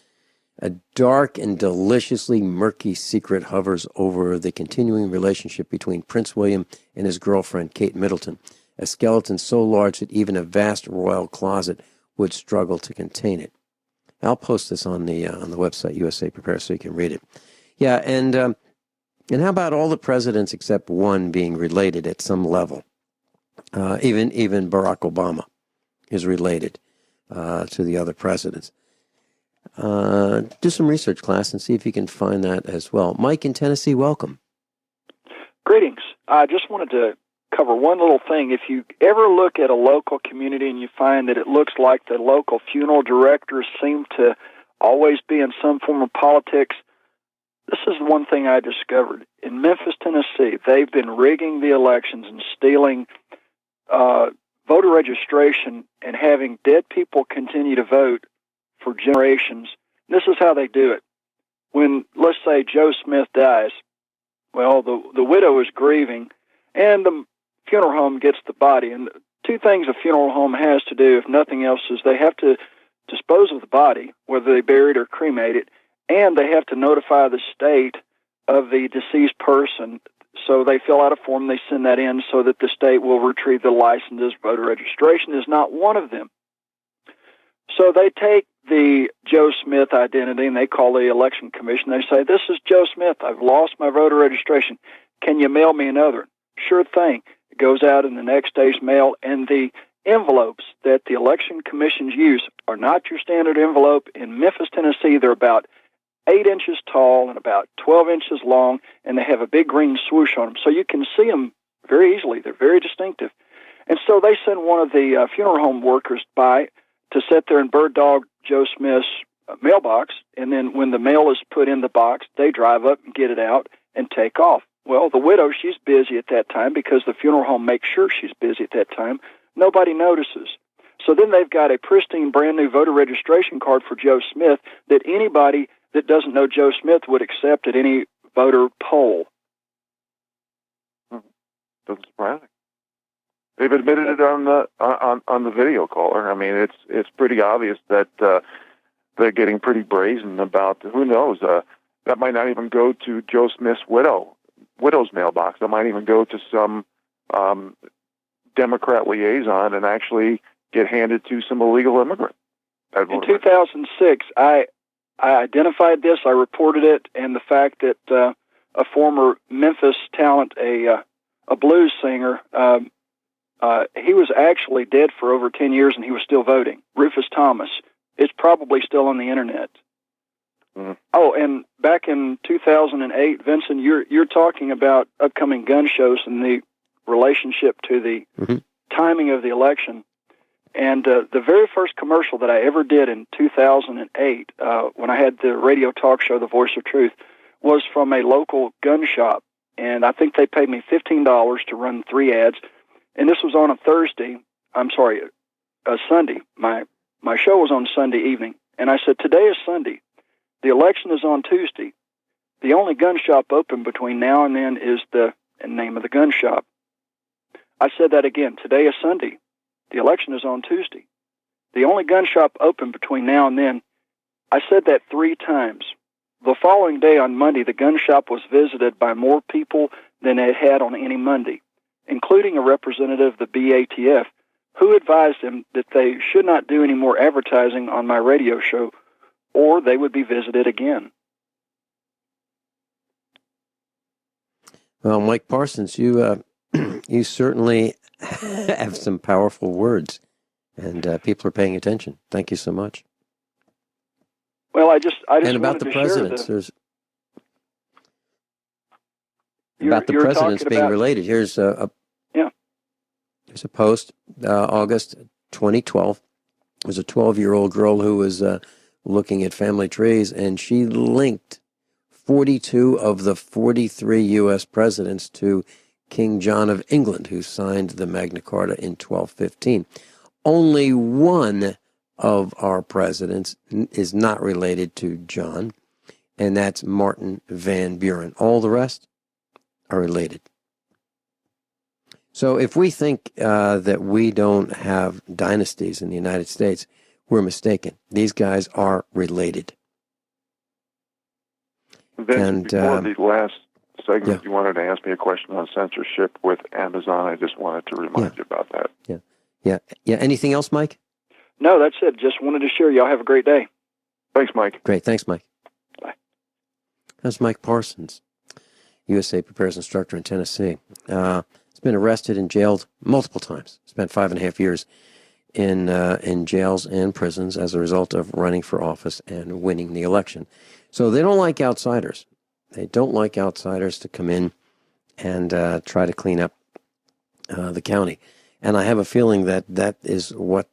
A dark and deliciously murky secret hovers over the continuing relationship between Prince William and his girlfriend, Kate Middleton, a skeleton so large that even a vast royal closet would struggle to contain it. I'll post this on the website, USA Prepare, so you can read it. Yeah, and how about all the presidents except one being related at some level? Even Barack Obama is related to the other presidents. Do some research, class, and see if you can find that as well. Mike in Tennessee, welcome. Greetings. I just wanted to cover one little thing. If you ever look at a local community and you find that it looks like the local funeral directors seem to always be in some form of politics, this is one thing I discovered. In Memphis, Tennessee, they've been rigging the elections and stealing voter registration and having dead people continue to vote for generations. This is how they do it. When, let's say, Joe Smith dies, well, the widow is grieving, and the funeral home gets the body. And two things a funeral home has to do, if nothing else, is they have to dispose of the body, whether they bury it or cremate it, and they have to notify the state of the deceased person. So they fill out a form, they send that in so that the state will retrieve the licenses. Voter registration is not one of them. So they take the Joe Smith identity and they call the election commission. They say, "This is Joe Smith. I've lost my voter registration. Can you mail me another?" Sure thing. It goes out in the next day's mail, and the envelopes that the election commissions use are not your standard envelope. In Memphis, Tennessee, they're about 8 inches tall and about 12 inches long, and they have a big green swoosh on them. So you can see them very easily. They're very distinctive. And so they send one of the funeral home workers by to sit there and bird dog Joe Smith's mailbox, and then when the mail is put in the box, they drive up and get it out and take off. Well, the widow, she's busy at that time because the funeral home makes sure she's busy at that time. Nobody notices. So then they've got a pristine, brand-new voter registration card for Joe Smith that anybody that doesn't know Joe Smith would accept at any voter poll. Doesn't surprise me. They've admitted it on the video caller. I mean, it's pretty obvious that they're getting pretty brazen about, who knows, that might not even go to Joe Smith's widow's mailbox. That might even go to some Democrat liaison and actually get handed to some illegal immigrant. In 2006, I identified this, I reported it, and the fact that a former Memphis talent, a blues singer, he was actually dead for over 10 years and he was still voting. Rufus Thomas. It's probably still on the internet. Mm. Oh, and back in 2008, Vincent, you're talking about upcoming gun shows and the relationship to the timing of the election. And the very first commercial that I ever did in 2008, when I had the radio talk show, The Voice of Truth, was from a local gun shop. And I think they paid me $15 to run 3 ads. And this was on a Sunday. My show was on Sunday evening. And I said, today is Sunday. The election is on Tuesday. The only gun shop open between now and then is the name of the gun shop. I said that again. Today is Sunday. The election is on Tuesday. The only gun shop open between now and then. I said that 3 times. The following day on Monday, the gun shop was visited by more people than it had on any Monday, including a representative of the BATF, who advised him that they should not do any more advertising on my radio show, or they would be visited again. Well, Mike Parsons, you you certainly have some powerful words, and people are paying attention. Thank you so much. Well, I just and about the presidents, there's about the presidents being related. Here's There's a post, August 2012. There's a 12-year-old girl who was looking at family trees, and she linked 42 of the 43 U.S. presidents to King John of England, who signed the Magna Carta in 1215. Only one of our presidents is not related to John, and that's Martin Van Buren. All the rest are related. So if we think that we don't have dynasties in the United States, we're mistaken. These guys are related. Vincent, before the last segment, you wanted to ask me a question on censorship with Amazon. I just wanted to remind you about that. Yeah. Anything else, Mike? No, that's it. Just wanted to share. Y'all have a great day. Thanks, Mike. Great. Thanks, Mike. Bye. That's Mike Parsons, USA Preparedness Instructor in Tennessee. He's been arrested and jailed multiple times. Spent 5.5 years in jails and prisons as a result of running for office and winning the election. So they don't like outsiders. They don't like outsiders to come in and try to clean up the county. And I have a feeling that that is what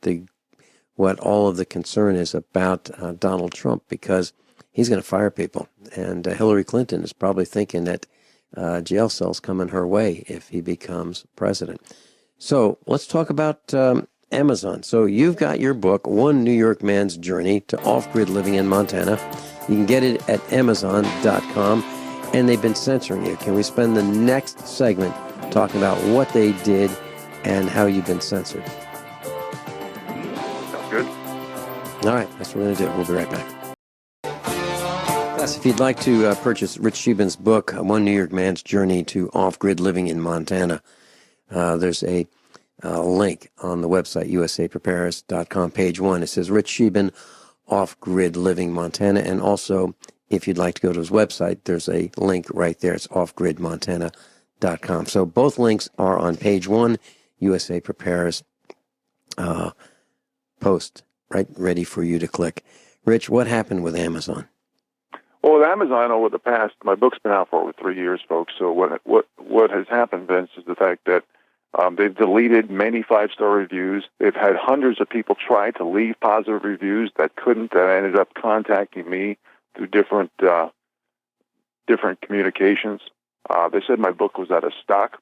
all of the concern is about Donald Trump, because he's going to fire people. And Hillary Clinton is probably thinking that jail cells coming her way if he becomes president. So let's talk about Amazon. So you've got your book, One New York Man's Journey to Off-Grid Living in Montana. You can get it at Amazon.com, and they've been censoring you. Can we spend the next segment talking about what they did and how you've been censored? Sounds good. All right, that's what we're going to do. We'll be right back. Yes, if you'd like to purchase Rich Scheben's book, One New York Man's Journey to Off-Grid Living in Montana, there's a link on the website, usapreparedness.com, page 1. It says Rich Scheben, Off-Grid Living Montana. And also, if you'd like to go to his website, there's a link right there. It's offgridmontana.com. So both links are on page 1, USA Prepares post, right, ready for you to click. Rich, what happened with Amazon? Well, with Amazon over the past, my book's been out for over 3 years, folks. So what has happened, Vince, is the fact that they've deleted many 5-star reviews. They've had hundreds of people try to leave positive reviews that couldn't. That ended up contacting me through different communications. They said my book was out of stock.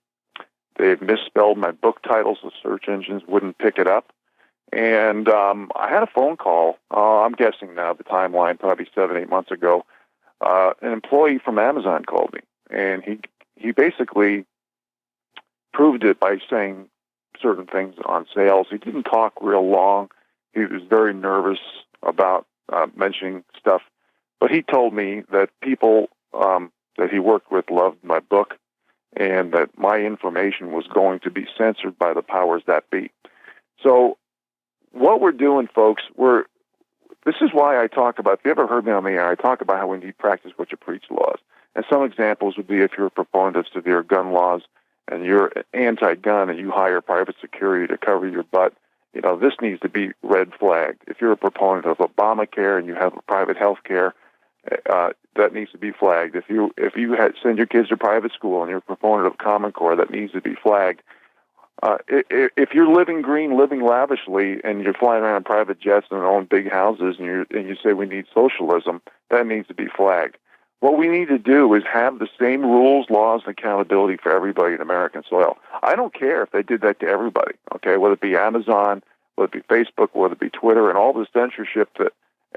They've misspelled my book titles. The search engines wouldn't pick it up. And I had a phone call. I'm guessing now the timeline, probably 7-8 months ago. An employee from Amazon called me, and he basically proved it by saying certain things on sales. He didn't talk real long. He was very nervous about mentioning stuff, but he told me that people that he worked with loved my book, and that my information was going to be censored by the powers that be. So what we're doing, folks, this is why I talk about, if you ever heard me on the air, I talk about how we need practice what you preach laws. And some examples would be if you're a proponent of severe gun laws and you're anti-gun and you hire private security to cover your butt, this needs to be red flagged. If you're a proponent of Obamacare and you have private health care, that needs to be flagged. If you send your kids to private school and you're a proponent of Common Core, that needs to be flagged. If you're living green, living lavishly, and you're flying around in private jets and own big houses, and you say we need socialism, that needs to be flagged. What we need to do is have the same rules, laws, and accountability for everybody in American soil. I don't care if they did that to everybody, okay, whether it be Amazon, whether it be Facebook, whether it be Twitter, and all the censorship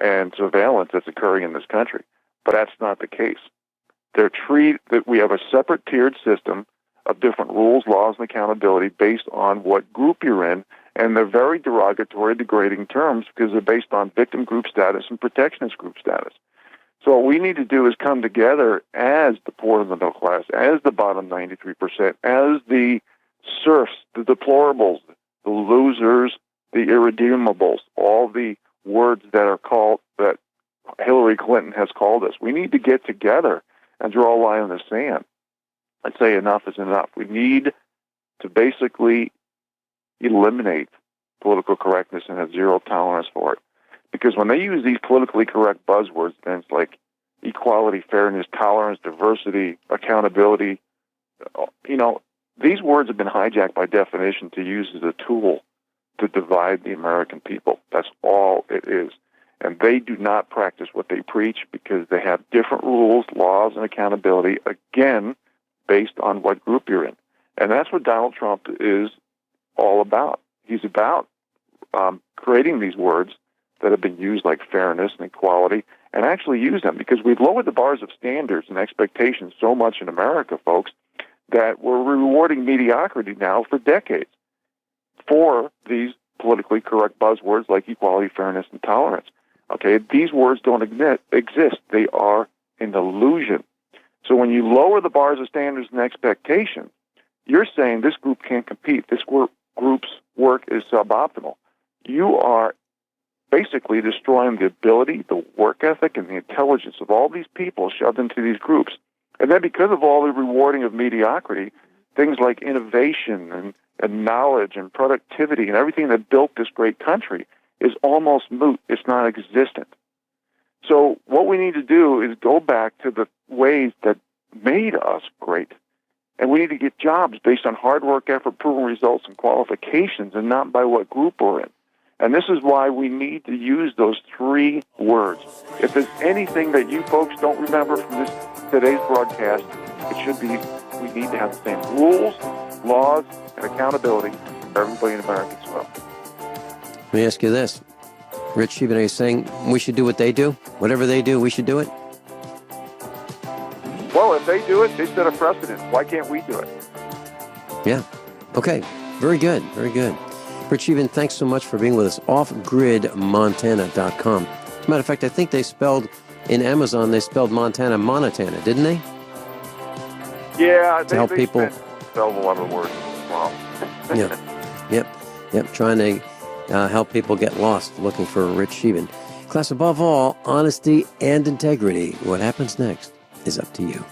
and surveillance that's occurring in this country. But that's not the case. We have a separate tiered system of different rules, laws, and accountability based on what group you're in, and they're very derogatory, degrading terms because they're based on victim group status and protectionist group status. So what we need to do is come together as the poor and the middle class, as the bottom 93%, as the serfs, the deplorables, the losers, the irredeemables, all the words that Hillary Clinton has called us. We need to get together and draw a line in the sand. I'd say enough is enough. We need to basically eliminate political correctness and have zero tolerance for it. Because when they use these politically correct buzzwords, things like equality, fairness, tolerance, diversity, accountability, these words have been hijacked by definition to use as a tool to divide the American people. That's all it is. And they do not practice what they preach because they have different rules, laws, and accountability, again, based on what group you're in. And that's what Donald Trump is all about. He's about creating these words that have been used like fairness and equality and actually use them because we've lowered the bars of standards and expectations so much in America, folks, that we're rewarding mediocrity now for decades for these politically correct buzzwords like equality, fairness, and tolerance. Okay, these words don't exist. They are an illusion. So when you lower the bars of standards and expectations, you're saying this group can't compete. This group's work is suboptimal. You are basically destroying the ability, the work ethic, and the intelligence of all these people shoved into these groups. And then because of all the rewarding of mediocrity, things like innovation and knowledge and productivity and everything that built this great country is almost moot. It's non-existent. So what we need to do is go back to the ways that made us great. And we need to get jobs based on hard work, effort, proven results, and qualifications, and not by what group we're in. And this is why we need to use those 3 words. If there's anything that you folks don't remember from today's broadcast, it should be we need to have the same rules, laws, and accountability for everybody in America as well. Let me ask you this. Rich Shealy is saying we should do what they do? Whatever they do, we should do it? Well, if they do it, they set a precedent. Why can't we do it? Yeah. Okay. Very good. Very good. Rich Shealy, thanks so much for being with us. Offgridmontana.com. As a matter of fact, I think they spelled, in Amazon, they spelled Montana, Montana, didn't they? Yeah. To help people spelled a lot of the words wrong. Yep. Trying to help people get lost looking for Rich Shealy. Class, above all, honesty and integrity. What happens next is up to you.